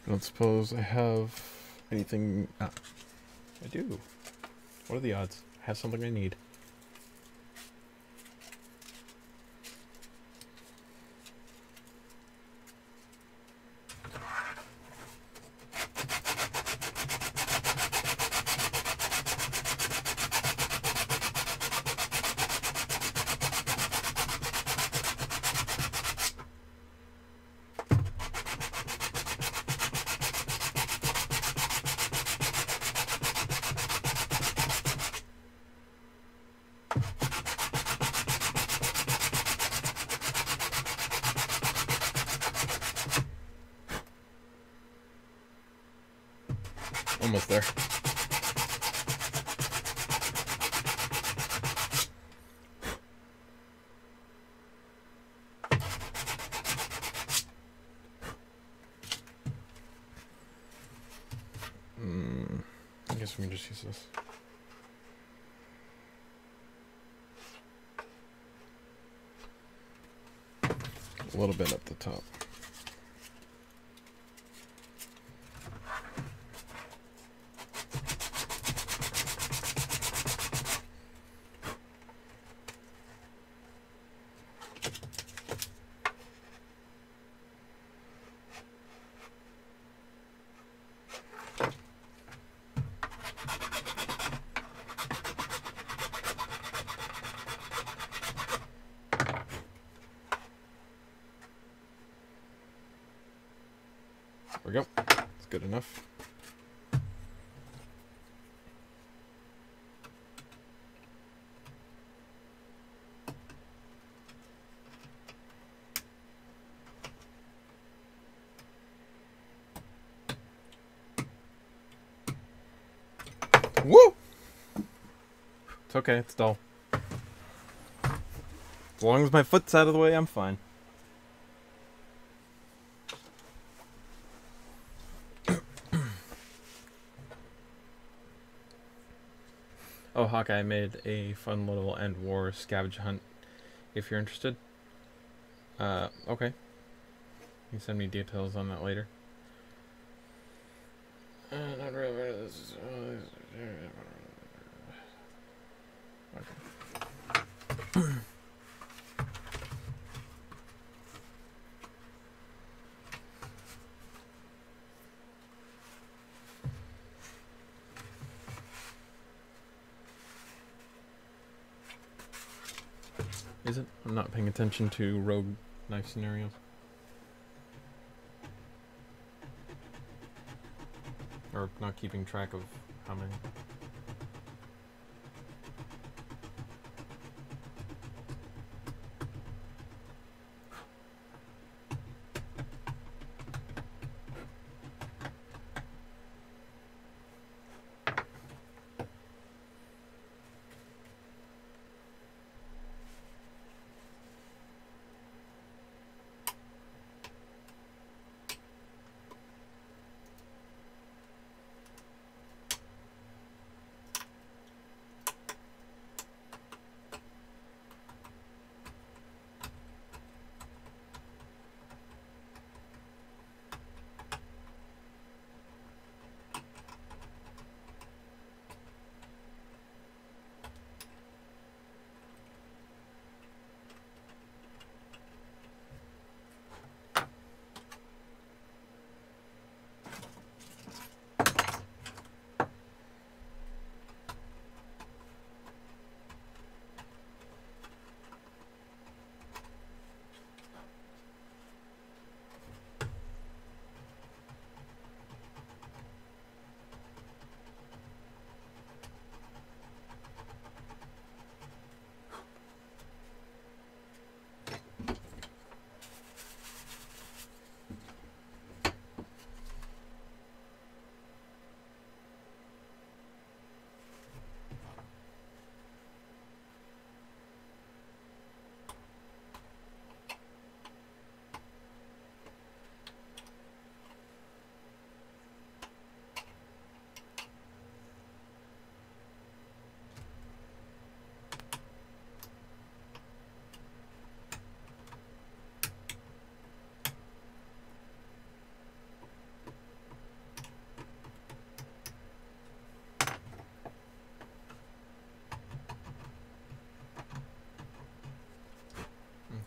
I don't suppose I have anything. Ah, I do. What are the odds? I have something I need. Almost there. I guess we can just use this. A little bit up the top. we go. It's good enough. Woo! It's okay, it's dull. As long as my foot's out of the way, I'm fine. Oh, Hawkeye made a fun little End War scavenge hunt, if you're interested. Okay. You can send me details on that later. Not really. Okay. Is it? I'm not paying attention to rogue knife scenarios. Or not keeping track of how many.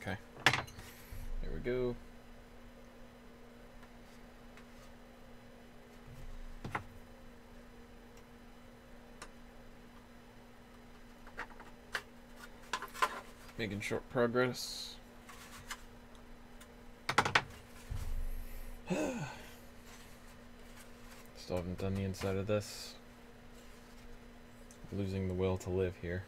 Okay. There we go. Making short progress. Still haven't done the inside of this. Losing the will to live here.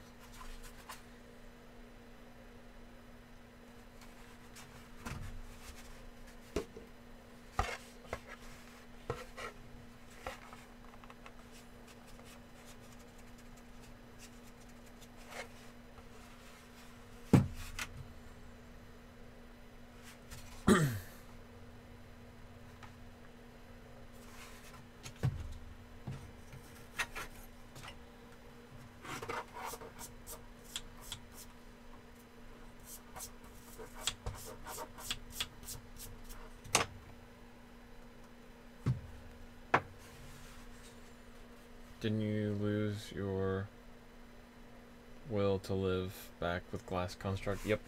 Didn't you lose your will to live back with glass construct? Yep.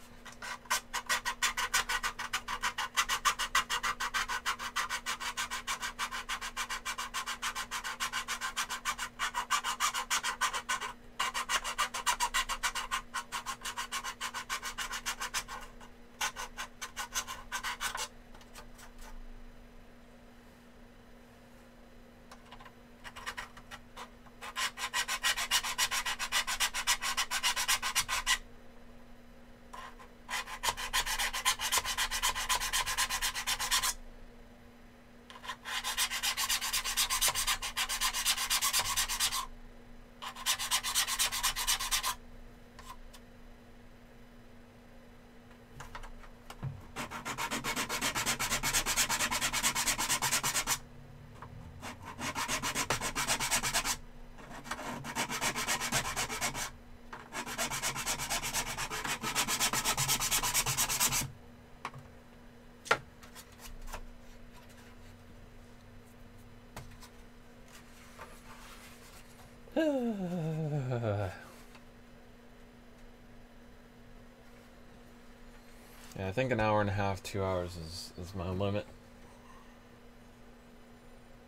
Yeah, I think an hour and a half, 2 hours is my limit.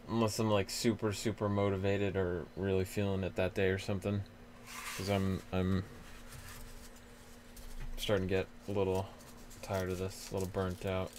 Unless I'm like super super motivated or really feeling it that day or something, because I'm starting to get a little tired of this, a little burnt out.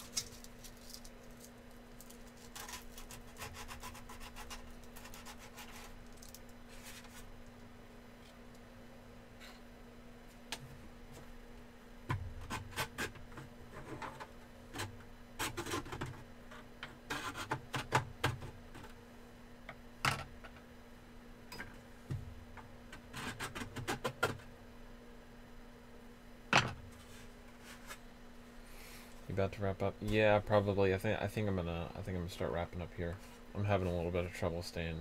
About to wrap up? Yeah, probably. I think I'm gonna start wrapping up here. I'm having a little bit of trouble staying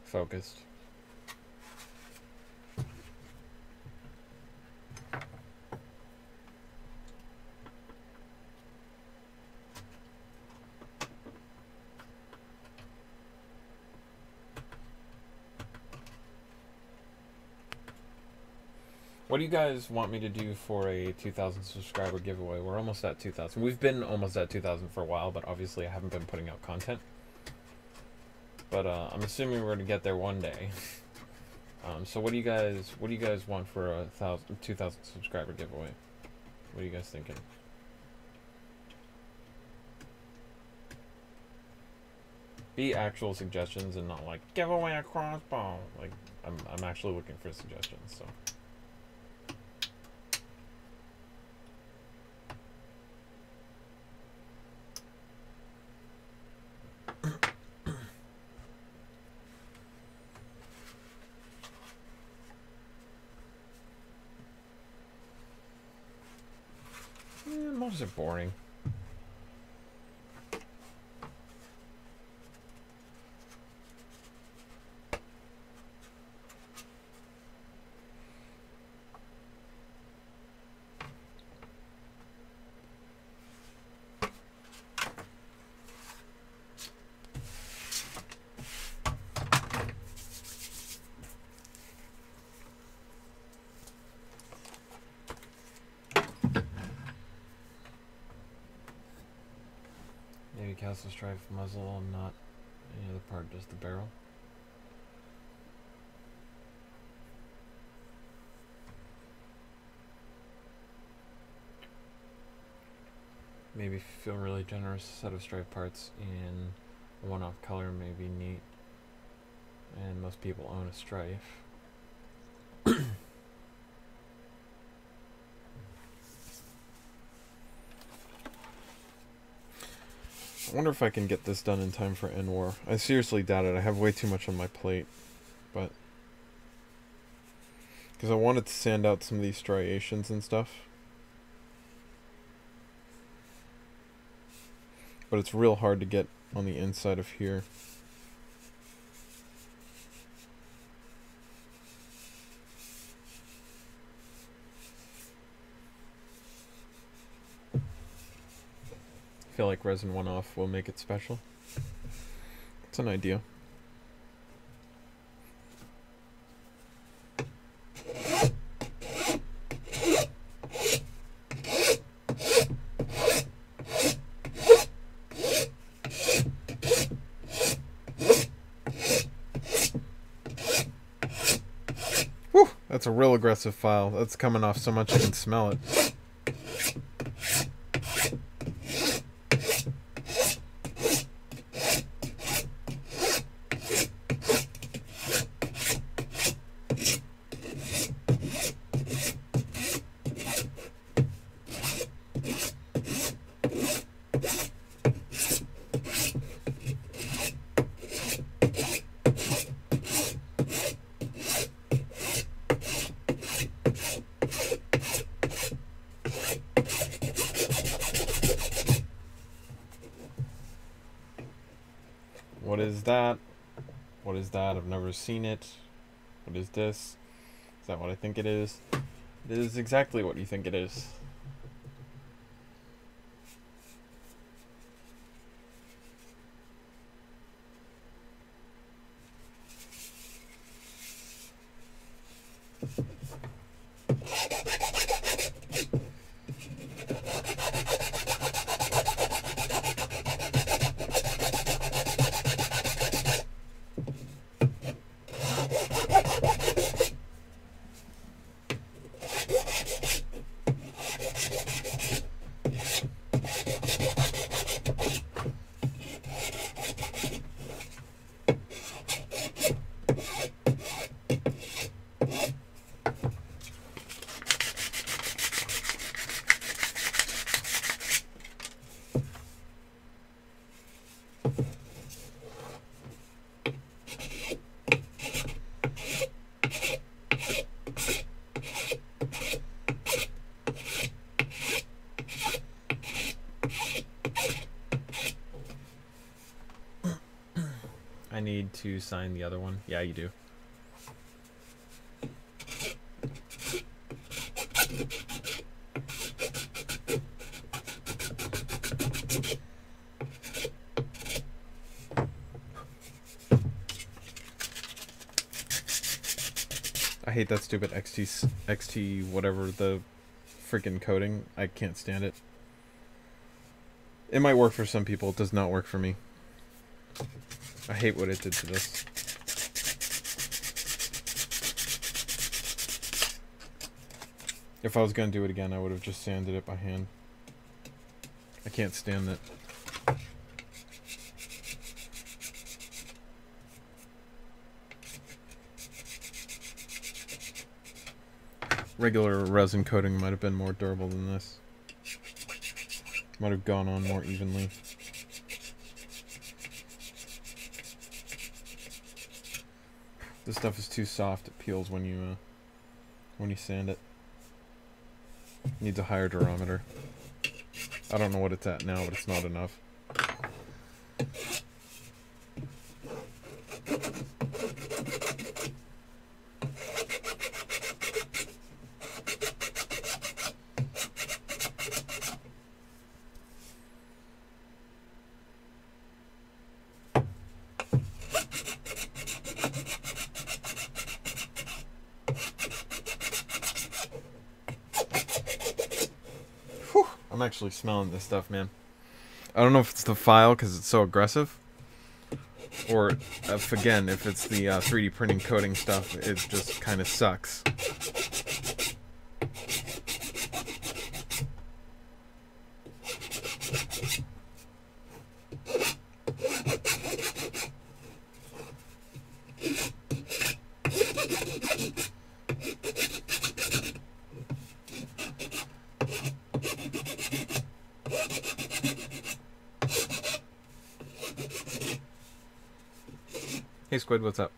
focused. What do you guys want me to do for a 2,000 subscriber giveaway? We're almost at 2,000. We've been almost at 2,000 for a while, but obviously I haven't been putting out content. But I'm assuming we're gonna get there one day. So what do you guys want for a 2,000 subscriber giveaway? What are you guys thinking? Be actual suggestions and not like give away a crossbow. Like I'm actually looking for suggestions. So. Mods are boring. Castle stripe muzzle, not any other part, just the barrel. Maybe feel really generous set of stripe parts in a one-off color may be neat. And most people own a stripe. I wonder if I can get this done in time for N-War. I seriously doubt it. I have way too much on my plate. But because I wanted to sand out some of these striations and stuff. But it's real hard to get on the inside of here. I feel like resin one-off will make it special. It's an idea. Whew, that's a real aggressive file. That's coming off so much I can smell it. What is that? What is that? I've never seen it. What is this? Is that what I think it is? It is exactly what you think it is. need to sign the other one? Yeah, you do. I hate that stupid XT whatever the freaking coding. I can't stand it. It might work for some people. It does not work for me. I hate what it did to this. If I was going to do it again, I would have just sanded it by hand. I can't stand it. Regular resin coating might have been more durable than this. Might have gone on more evenly. This stuff is too soft. It peels when you sand it. Needs a higher durometer. I don't know what it's at now, but it's not enough. I'm actually smelling this stuff, man. I don't know if it's the file because it's so aggressive, or if again, if it's the 3D printing coating stuff, it just kind of sucks. Hey Squid, what's up?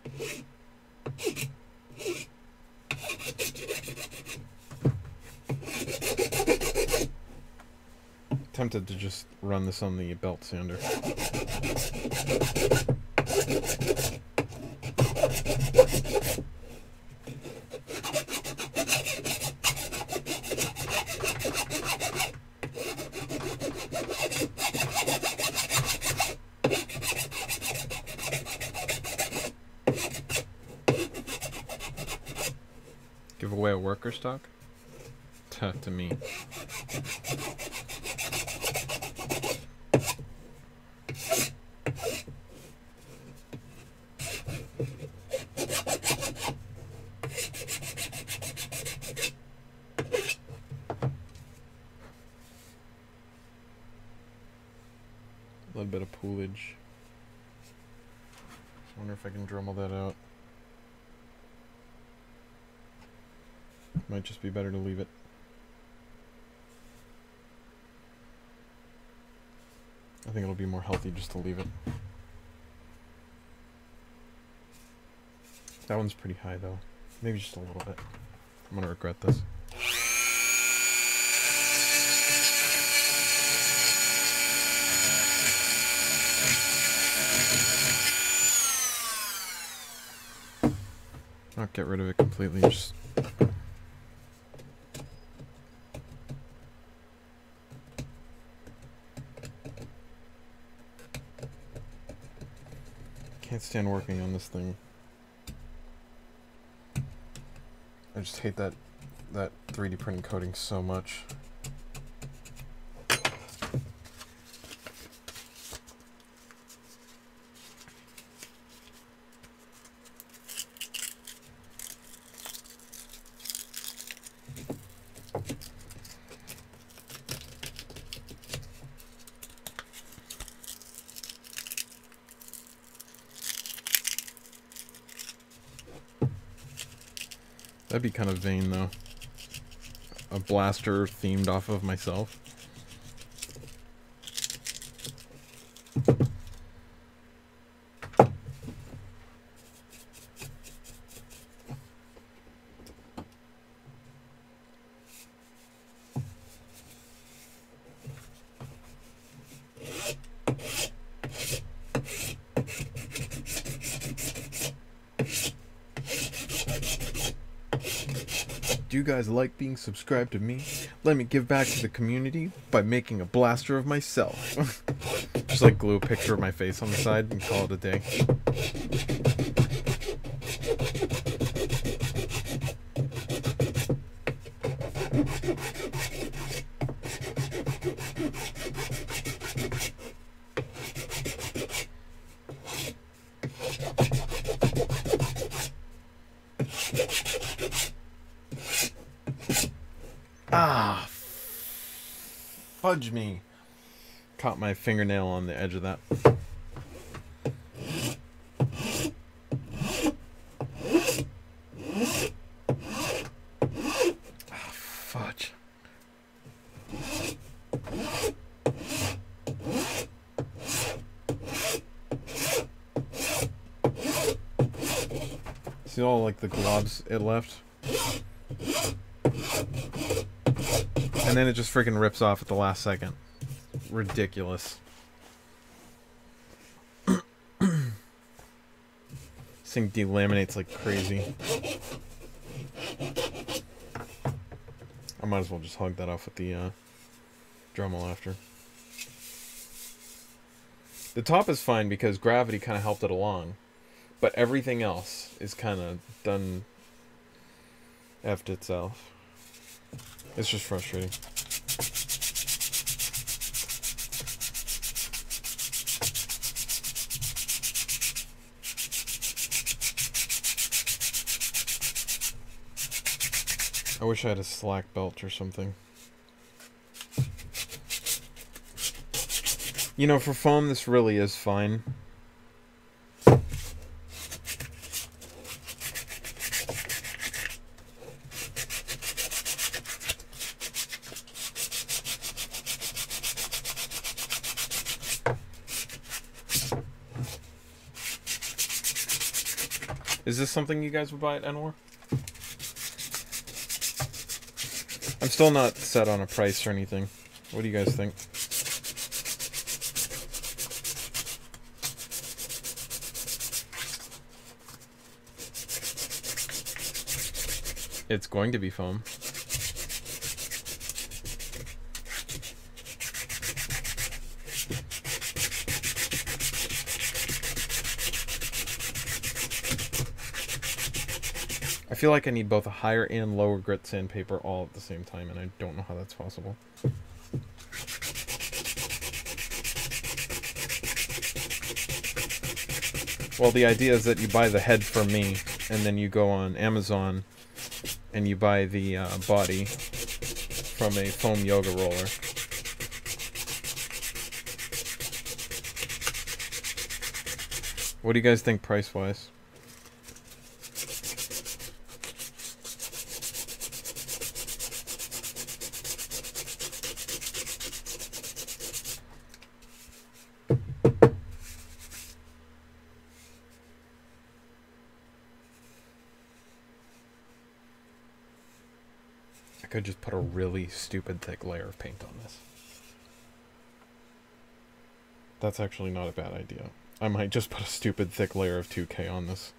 Tempted to just run this on the belt sander. Give away a worker stock? To me. A little bit of poolage. I wonder if I can Dremel that out. Might just be better to leave it. I think it'll be more healthy just to leave it. That one's pretty high though. Maybe just a little bit. I'm gonna regret this. Not get rid of it completely, just can't stand working on this thing. I just hate that 3D printing coating so much. That'd be kind of vain, though. A blaster themed off of myself. Do you guys like being subscribed to me? Let me give back to the community by making a blaster of myself. Just like glue a picture of my face on the side and call it a day. Ah, fudge me. Caught my fingernail on the edge of that. Ah, fudge. See all like the globs it left? And then it just freaking rips off at the last second. Ridiculous. This thing delaminates like crazy. I might as well just hug that off with the Dremel after. The top is fine because gravity kind of helped it along. But everything else is kind of done effed itself. It's just frustrating. I wish I had a slack belt or something. You know, for foam, this really is fine. Is this something you guys would buy at Enwar? I'm still not set on a price or anything. What do you guys think? It's going to be foam. I feel like I need both a higher and lower grit sandpaper all at the same time, and I don't know how that's possible. Well, the idea is that you buy the head from me, and then you go on Amazon, and you buy the body from a foam yoga roller. What do you guys think price-wise? I could just put a really stupid thick layer of paint on this. That's actually not a bad idea. I might just put a stupid thick layer of 2K on this.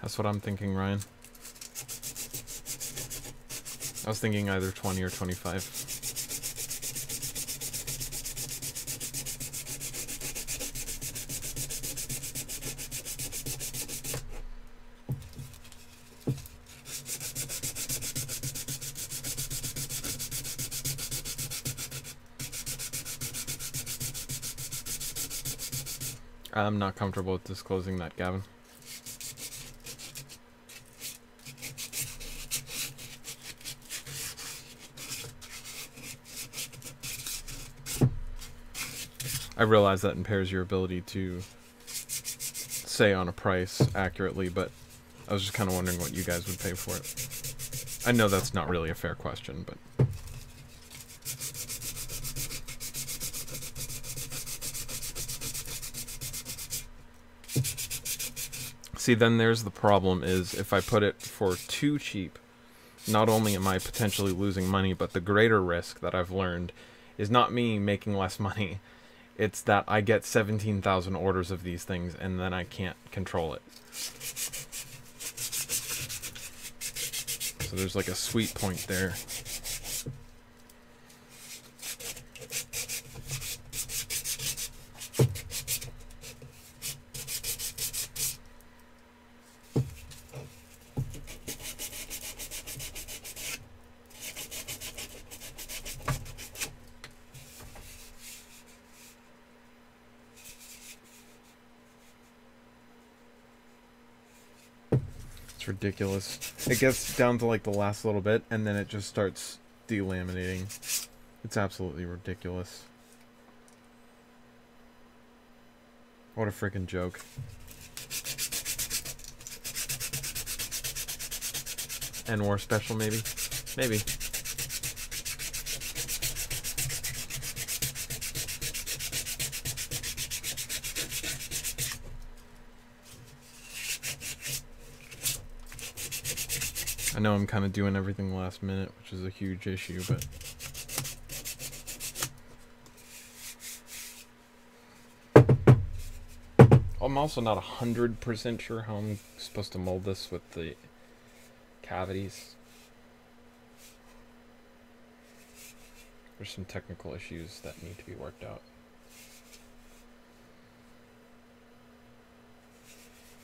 That's what I'm thinking, Ryan. I was thinking either 20 or 25. I'm not comfortable with disclosing that, Gavin. I realize that impairs your ability to say on a price accurately, but I was just kind of wondering what you guys would pay for it. I know that's not really a fair question, but... See, then there's the problem, is if I put it for too cheap, not only am I potentially losing money, but the greater risk that I've learned is not me making less money. It's that I get 17,000 orders of these things and then I can't control it. So there's like a sweet point there. It's ridiculous. It gets down to like the last little bit and then it just starts delaminating. It's absolutely ridiculous. What a freaking joke. And war special, maybe? Maybe. I know I'm kind of doing everything last minute, which is a huge issue, but... I'm also not 100% sure how I'm supposed to mold this with the cavities. There's some technical issues that need to be worked out.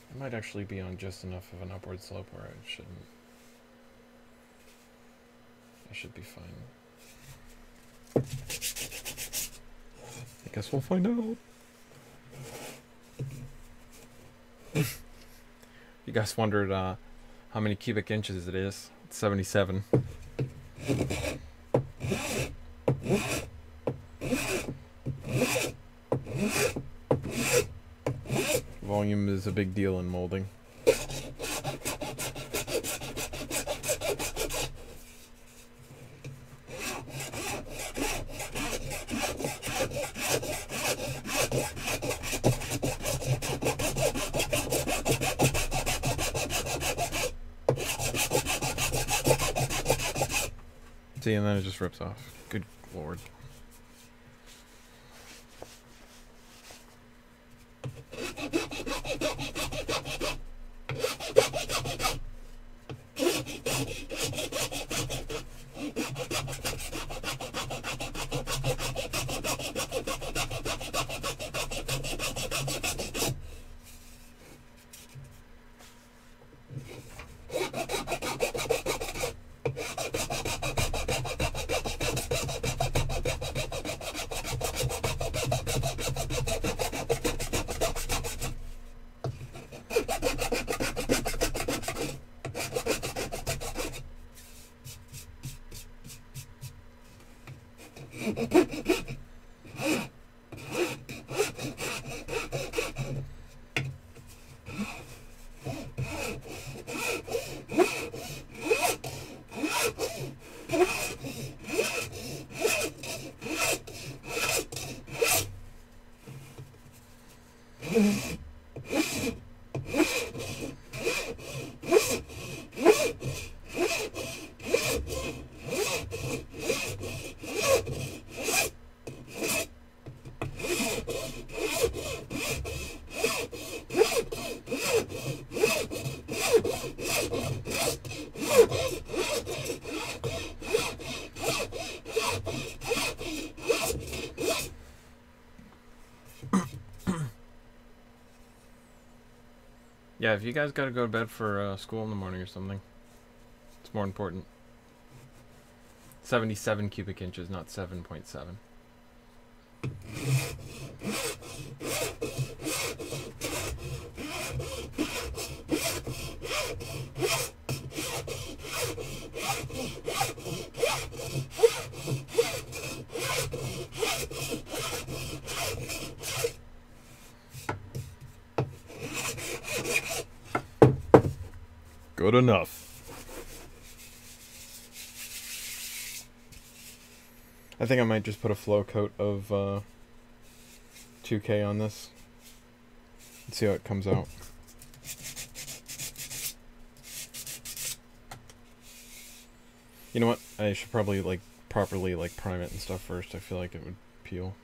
It might actually be on just enough of an upward slope where it shouldn't. I should be fine. I guess we'll find out. You guys wondered how many cubic inches it is. It's 77. Volume is a big deal in molding. See, and then it just rips off. Good lord. Yeah, if you guys gotta go to bed for school in the morning or something, it's more important. 77 cubic inches, not 7.7. Good enough. I think I might just put a flow coat of 2K on this. Let's see how it comes out. You know what? I should probably like properly like prime it and stuff first. I feel like it would peel.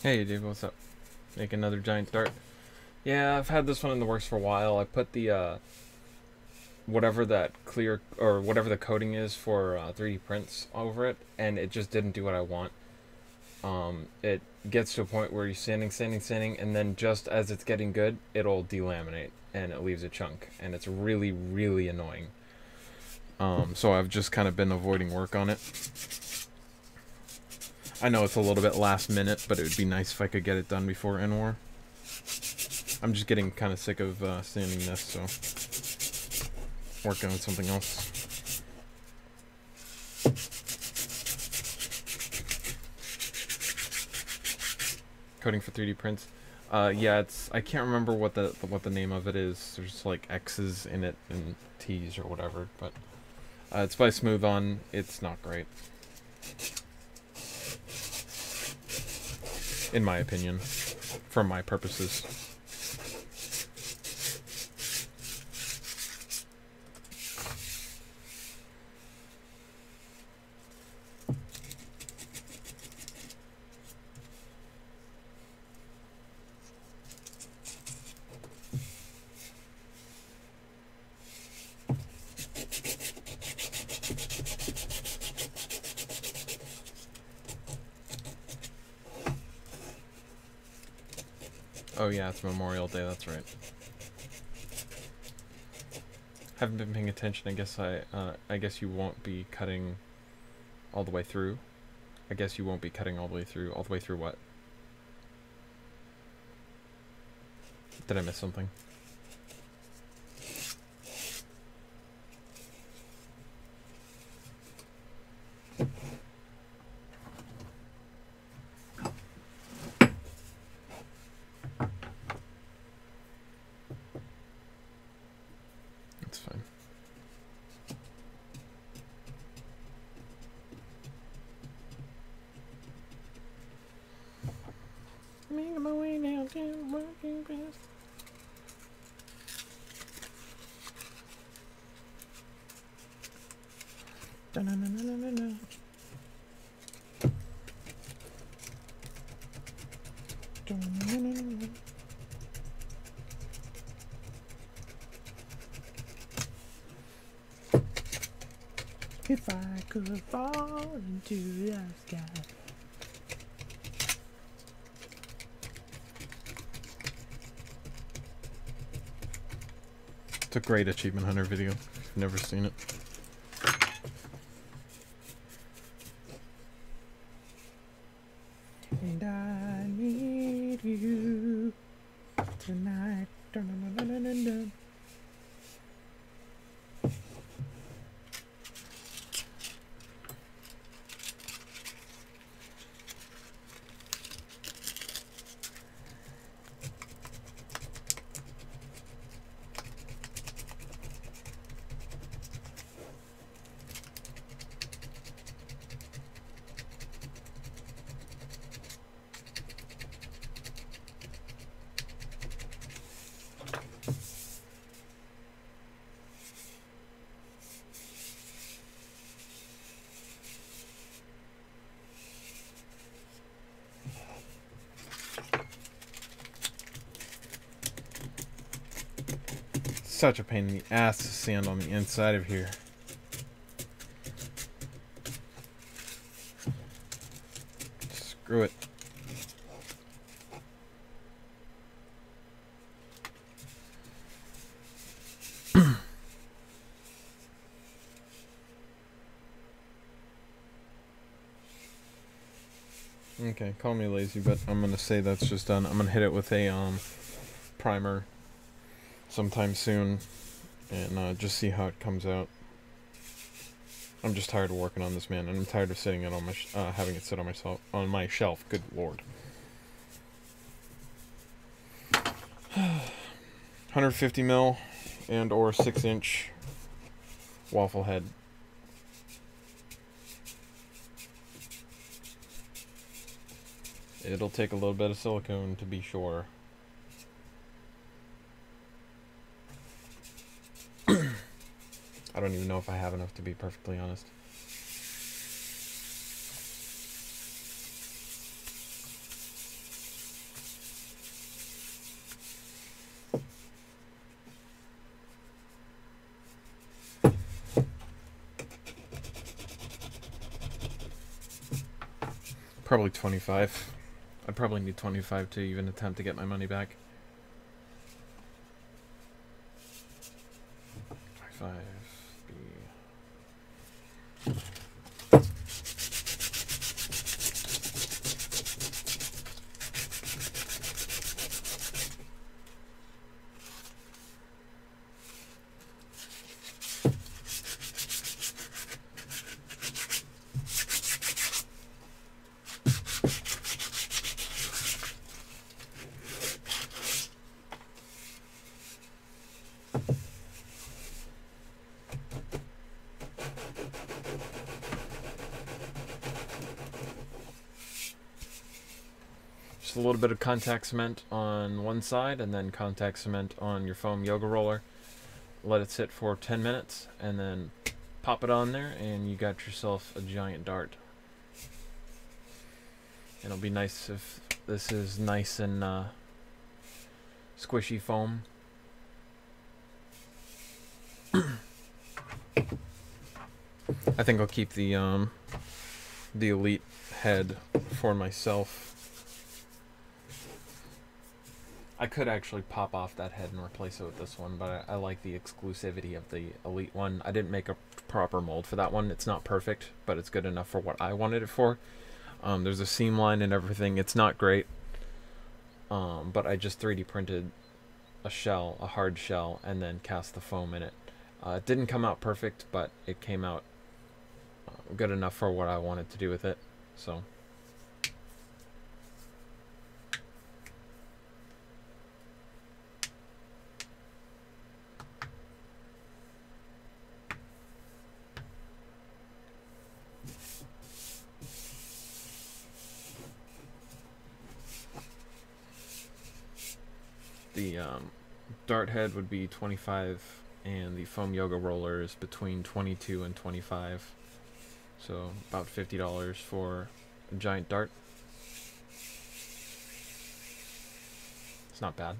Hey dude, what's up? Make another giant dart. Yeah, I've had this one in the works for a while. I put the whatever that clear or whatever the coating is for 3D prints over it, and it just didn't do what I want. It gets to a point where you're sanding, and then just as it's getting good, it'll delaminate and it leaves a chunk, and it's really, really annoying. So I've just kind of been avoiding work on it. I know it's a little bit last minute, but it would be nice if I could get it done before N-War. I'm just getting kind of sick of sanding this, so working on something else. Coding for 3D prints. Yeah, it's I can't remember what the name of it is. There's like X's in it and T's or whatever, but it's by Smooth On. It's not great, in my opinion, for my purposes. Oh yeah, it's Memorial Day, that's right. Haven't been paying attention. I guess you won't be cutting all the way through. I guess you won't be cutting all the way through. All the way through what? Did I miss something? That's fine. Making my way down to working best. Da-na-na-na-na-na. Da-na-na-na-na-na. If I could fall into the sky. It's a great Achievement Hunter video. If you've never seen it. And I need you tonight. Dun-dun-dun-dun-dun-dun. Such a pain in the ass to sand on the inside of here. Screw it. Okay, call me lazy, but I'm gonna say that's just done. I'm gonna hit it with a primer sometime soon, and just see how it comes out. I'm just tired of working on this, man, and I'm tired of sitting it on my having it sit on my shelf. Good lord. 150 mil and or 6-inch waffle head. It'll take a little bit of silicone to be sure. I don't even know if I have enough, to be perfectly honest. Probably 25. I'd probably need 25 to even attempt to get my money back. 25. Just a little bit of contact cement on one side and then contact cement on your foam yoga roller. Let it sit for 10 minutes and then pop it on there and you got yourself a giant dart. It'll be nice if this is nice and squishy foam. I think I'll keep the Elite head for myself. I could actually pop off that head and replace it with this one, but I like the exclusivity of the Elite one. I didn't make a proper mold for that one. It's not perfect, but it's good enough for what I wanted it for. There's a seam line and everything. It's not great, but I just 3D printed a shell, a hard shell, and then cast the foam in it. It didn't come out perfect, but it came out good enough for what I wanted to do with it. So the dart head would be 25 and the foam yoga roller is between 22 and 25, so about $50 for a giant dart. It's not bad.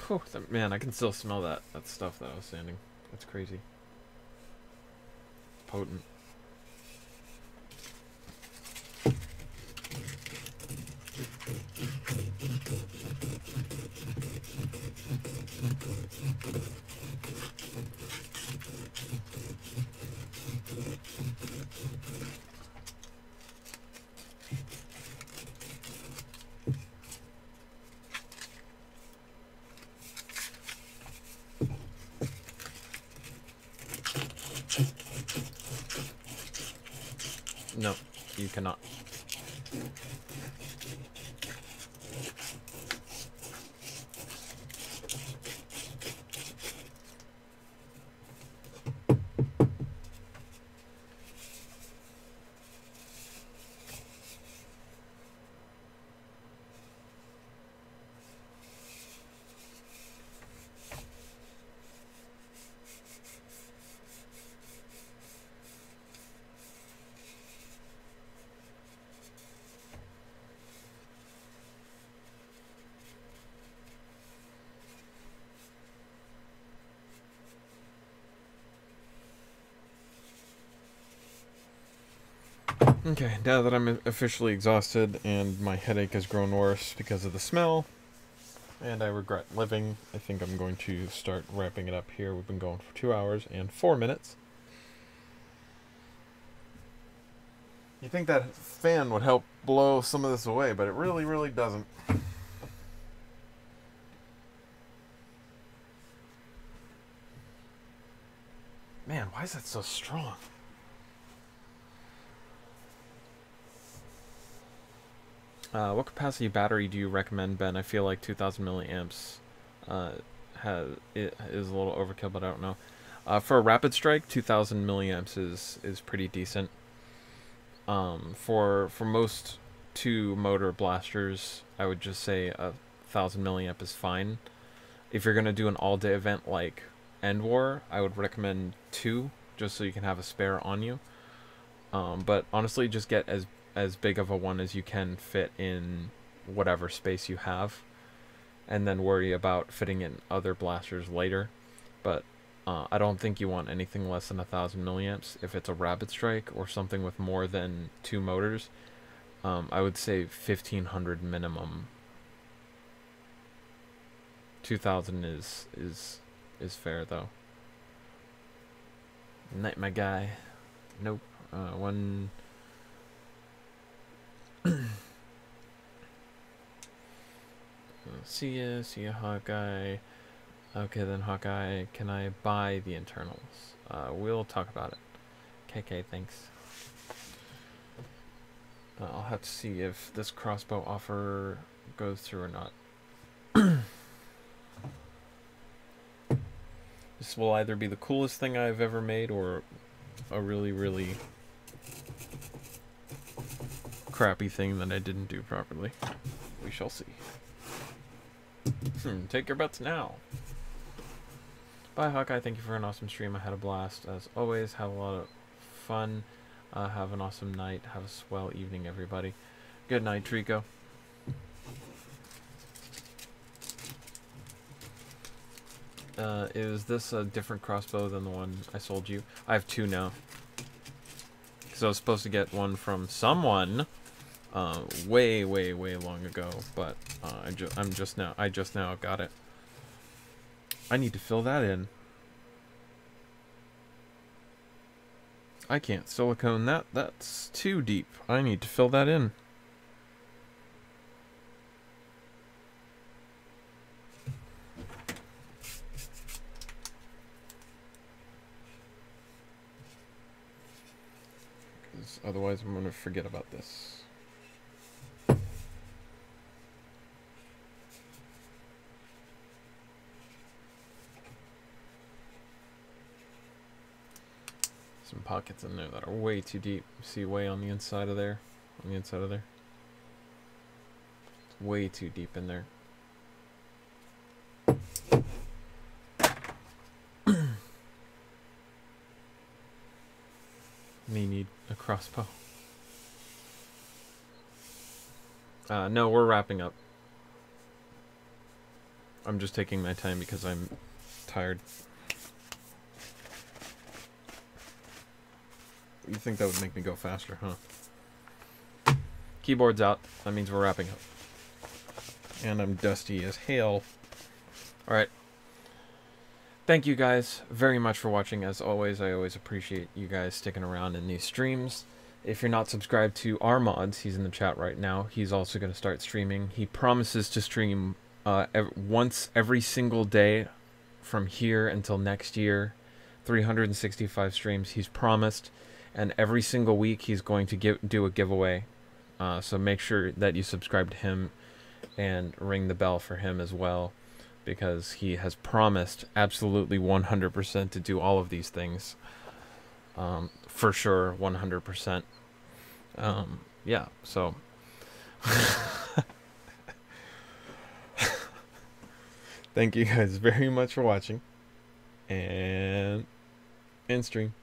Whew, man, I can still smell that stuff that I was sanding. That's crazy. Potent. No, you cannot. Okay, now that I'm officially exhausted and my headache has grown worse because of the smell, and I regret living, I think I'm going to start wrapping it up here. We've been going for 2 hours and 4 minutes. You think that fan would help blow some of this away, but it really, really doesn't. Man, why is that so strong? What capacity battery do you recommend, Ben? I feel like 2,000 milliamps is a little overkill, but I don't know. For a rapid strike, 2,000 milliamps is pretty decent. For most 2-motor blasters, I would just say 1,000 milliamp is fine. If you're gonna do an all-day event like End War, I would recommend 2, just so you can have a spare on you. But honestly, just get as big of a one as you can fit in whatever space you have, and then worry about fitting in other blasters later. But I don't think you want anything less than 1,000 milliamps. If it's a rapid strike or something with more than 2 motors, I would say 1,500 minimum. 2,000 is fair though. Night, my guy. Nope. One. See ya, Hawkeye. Okay, then Hawkeye, can I buy the internals? We'll talk about it. KK, thanks. I'll have to see if this crossbow offer goes through or not. This will either be the coolest thing I've ever made or a really, really crappy thing that I didn't do properly. We shall see. Take your bets now. Bye, Hawkeye. Thank you for an awesome stream. I had a blast. As always, have a lot of fun. Have an awesome night. Have a swell evening, everybody. Good night, Trico. Is this a different crossbow than the one I sold you? I have 2 now. Because I was supposed to get one from someone way long ago, but I just now got it. I need to fill that in. I can't silicone that. That's too deep. I need to fill that in. Because otherwise I'm going to forget about this. Some pockets in there that are way too deep. See, way on the inside of there? On the inside of there? It's way too deep in there. Me need a crossbow. No, we're wrapping up. I'm just taking my time because I'm tired. You think that would make me go faster, huh? Keyboard's out. That means we're wrapping up. And I'm dusty as hell. Alright. Thank you guys very much for watching. As always, I always appreciate you guys sticking around in these streams. If you're not subscribed to our mods, he's in the chat right now. He's also going to start streaming. He promises to stream once every single day from here until next year. 365 streams he's promised. And every single week he's going to do a giveaway. So make sure that you subscribe to him and ring the bell for him as well, because he has promised absolutely 100% to do all of these things. For sure, 100%. Yeah, so... Thank you guys very much for watching. And... end stream.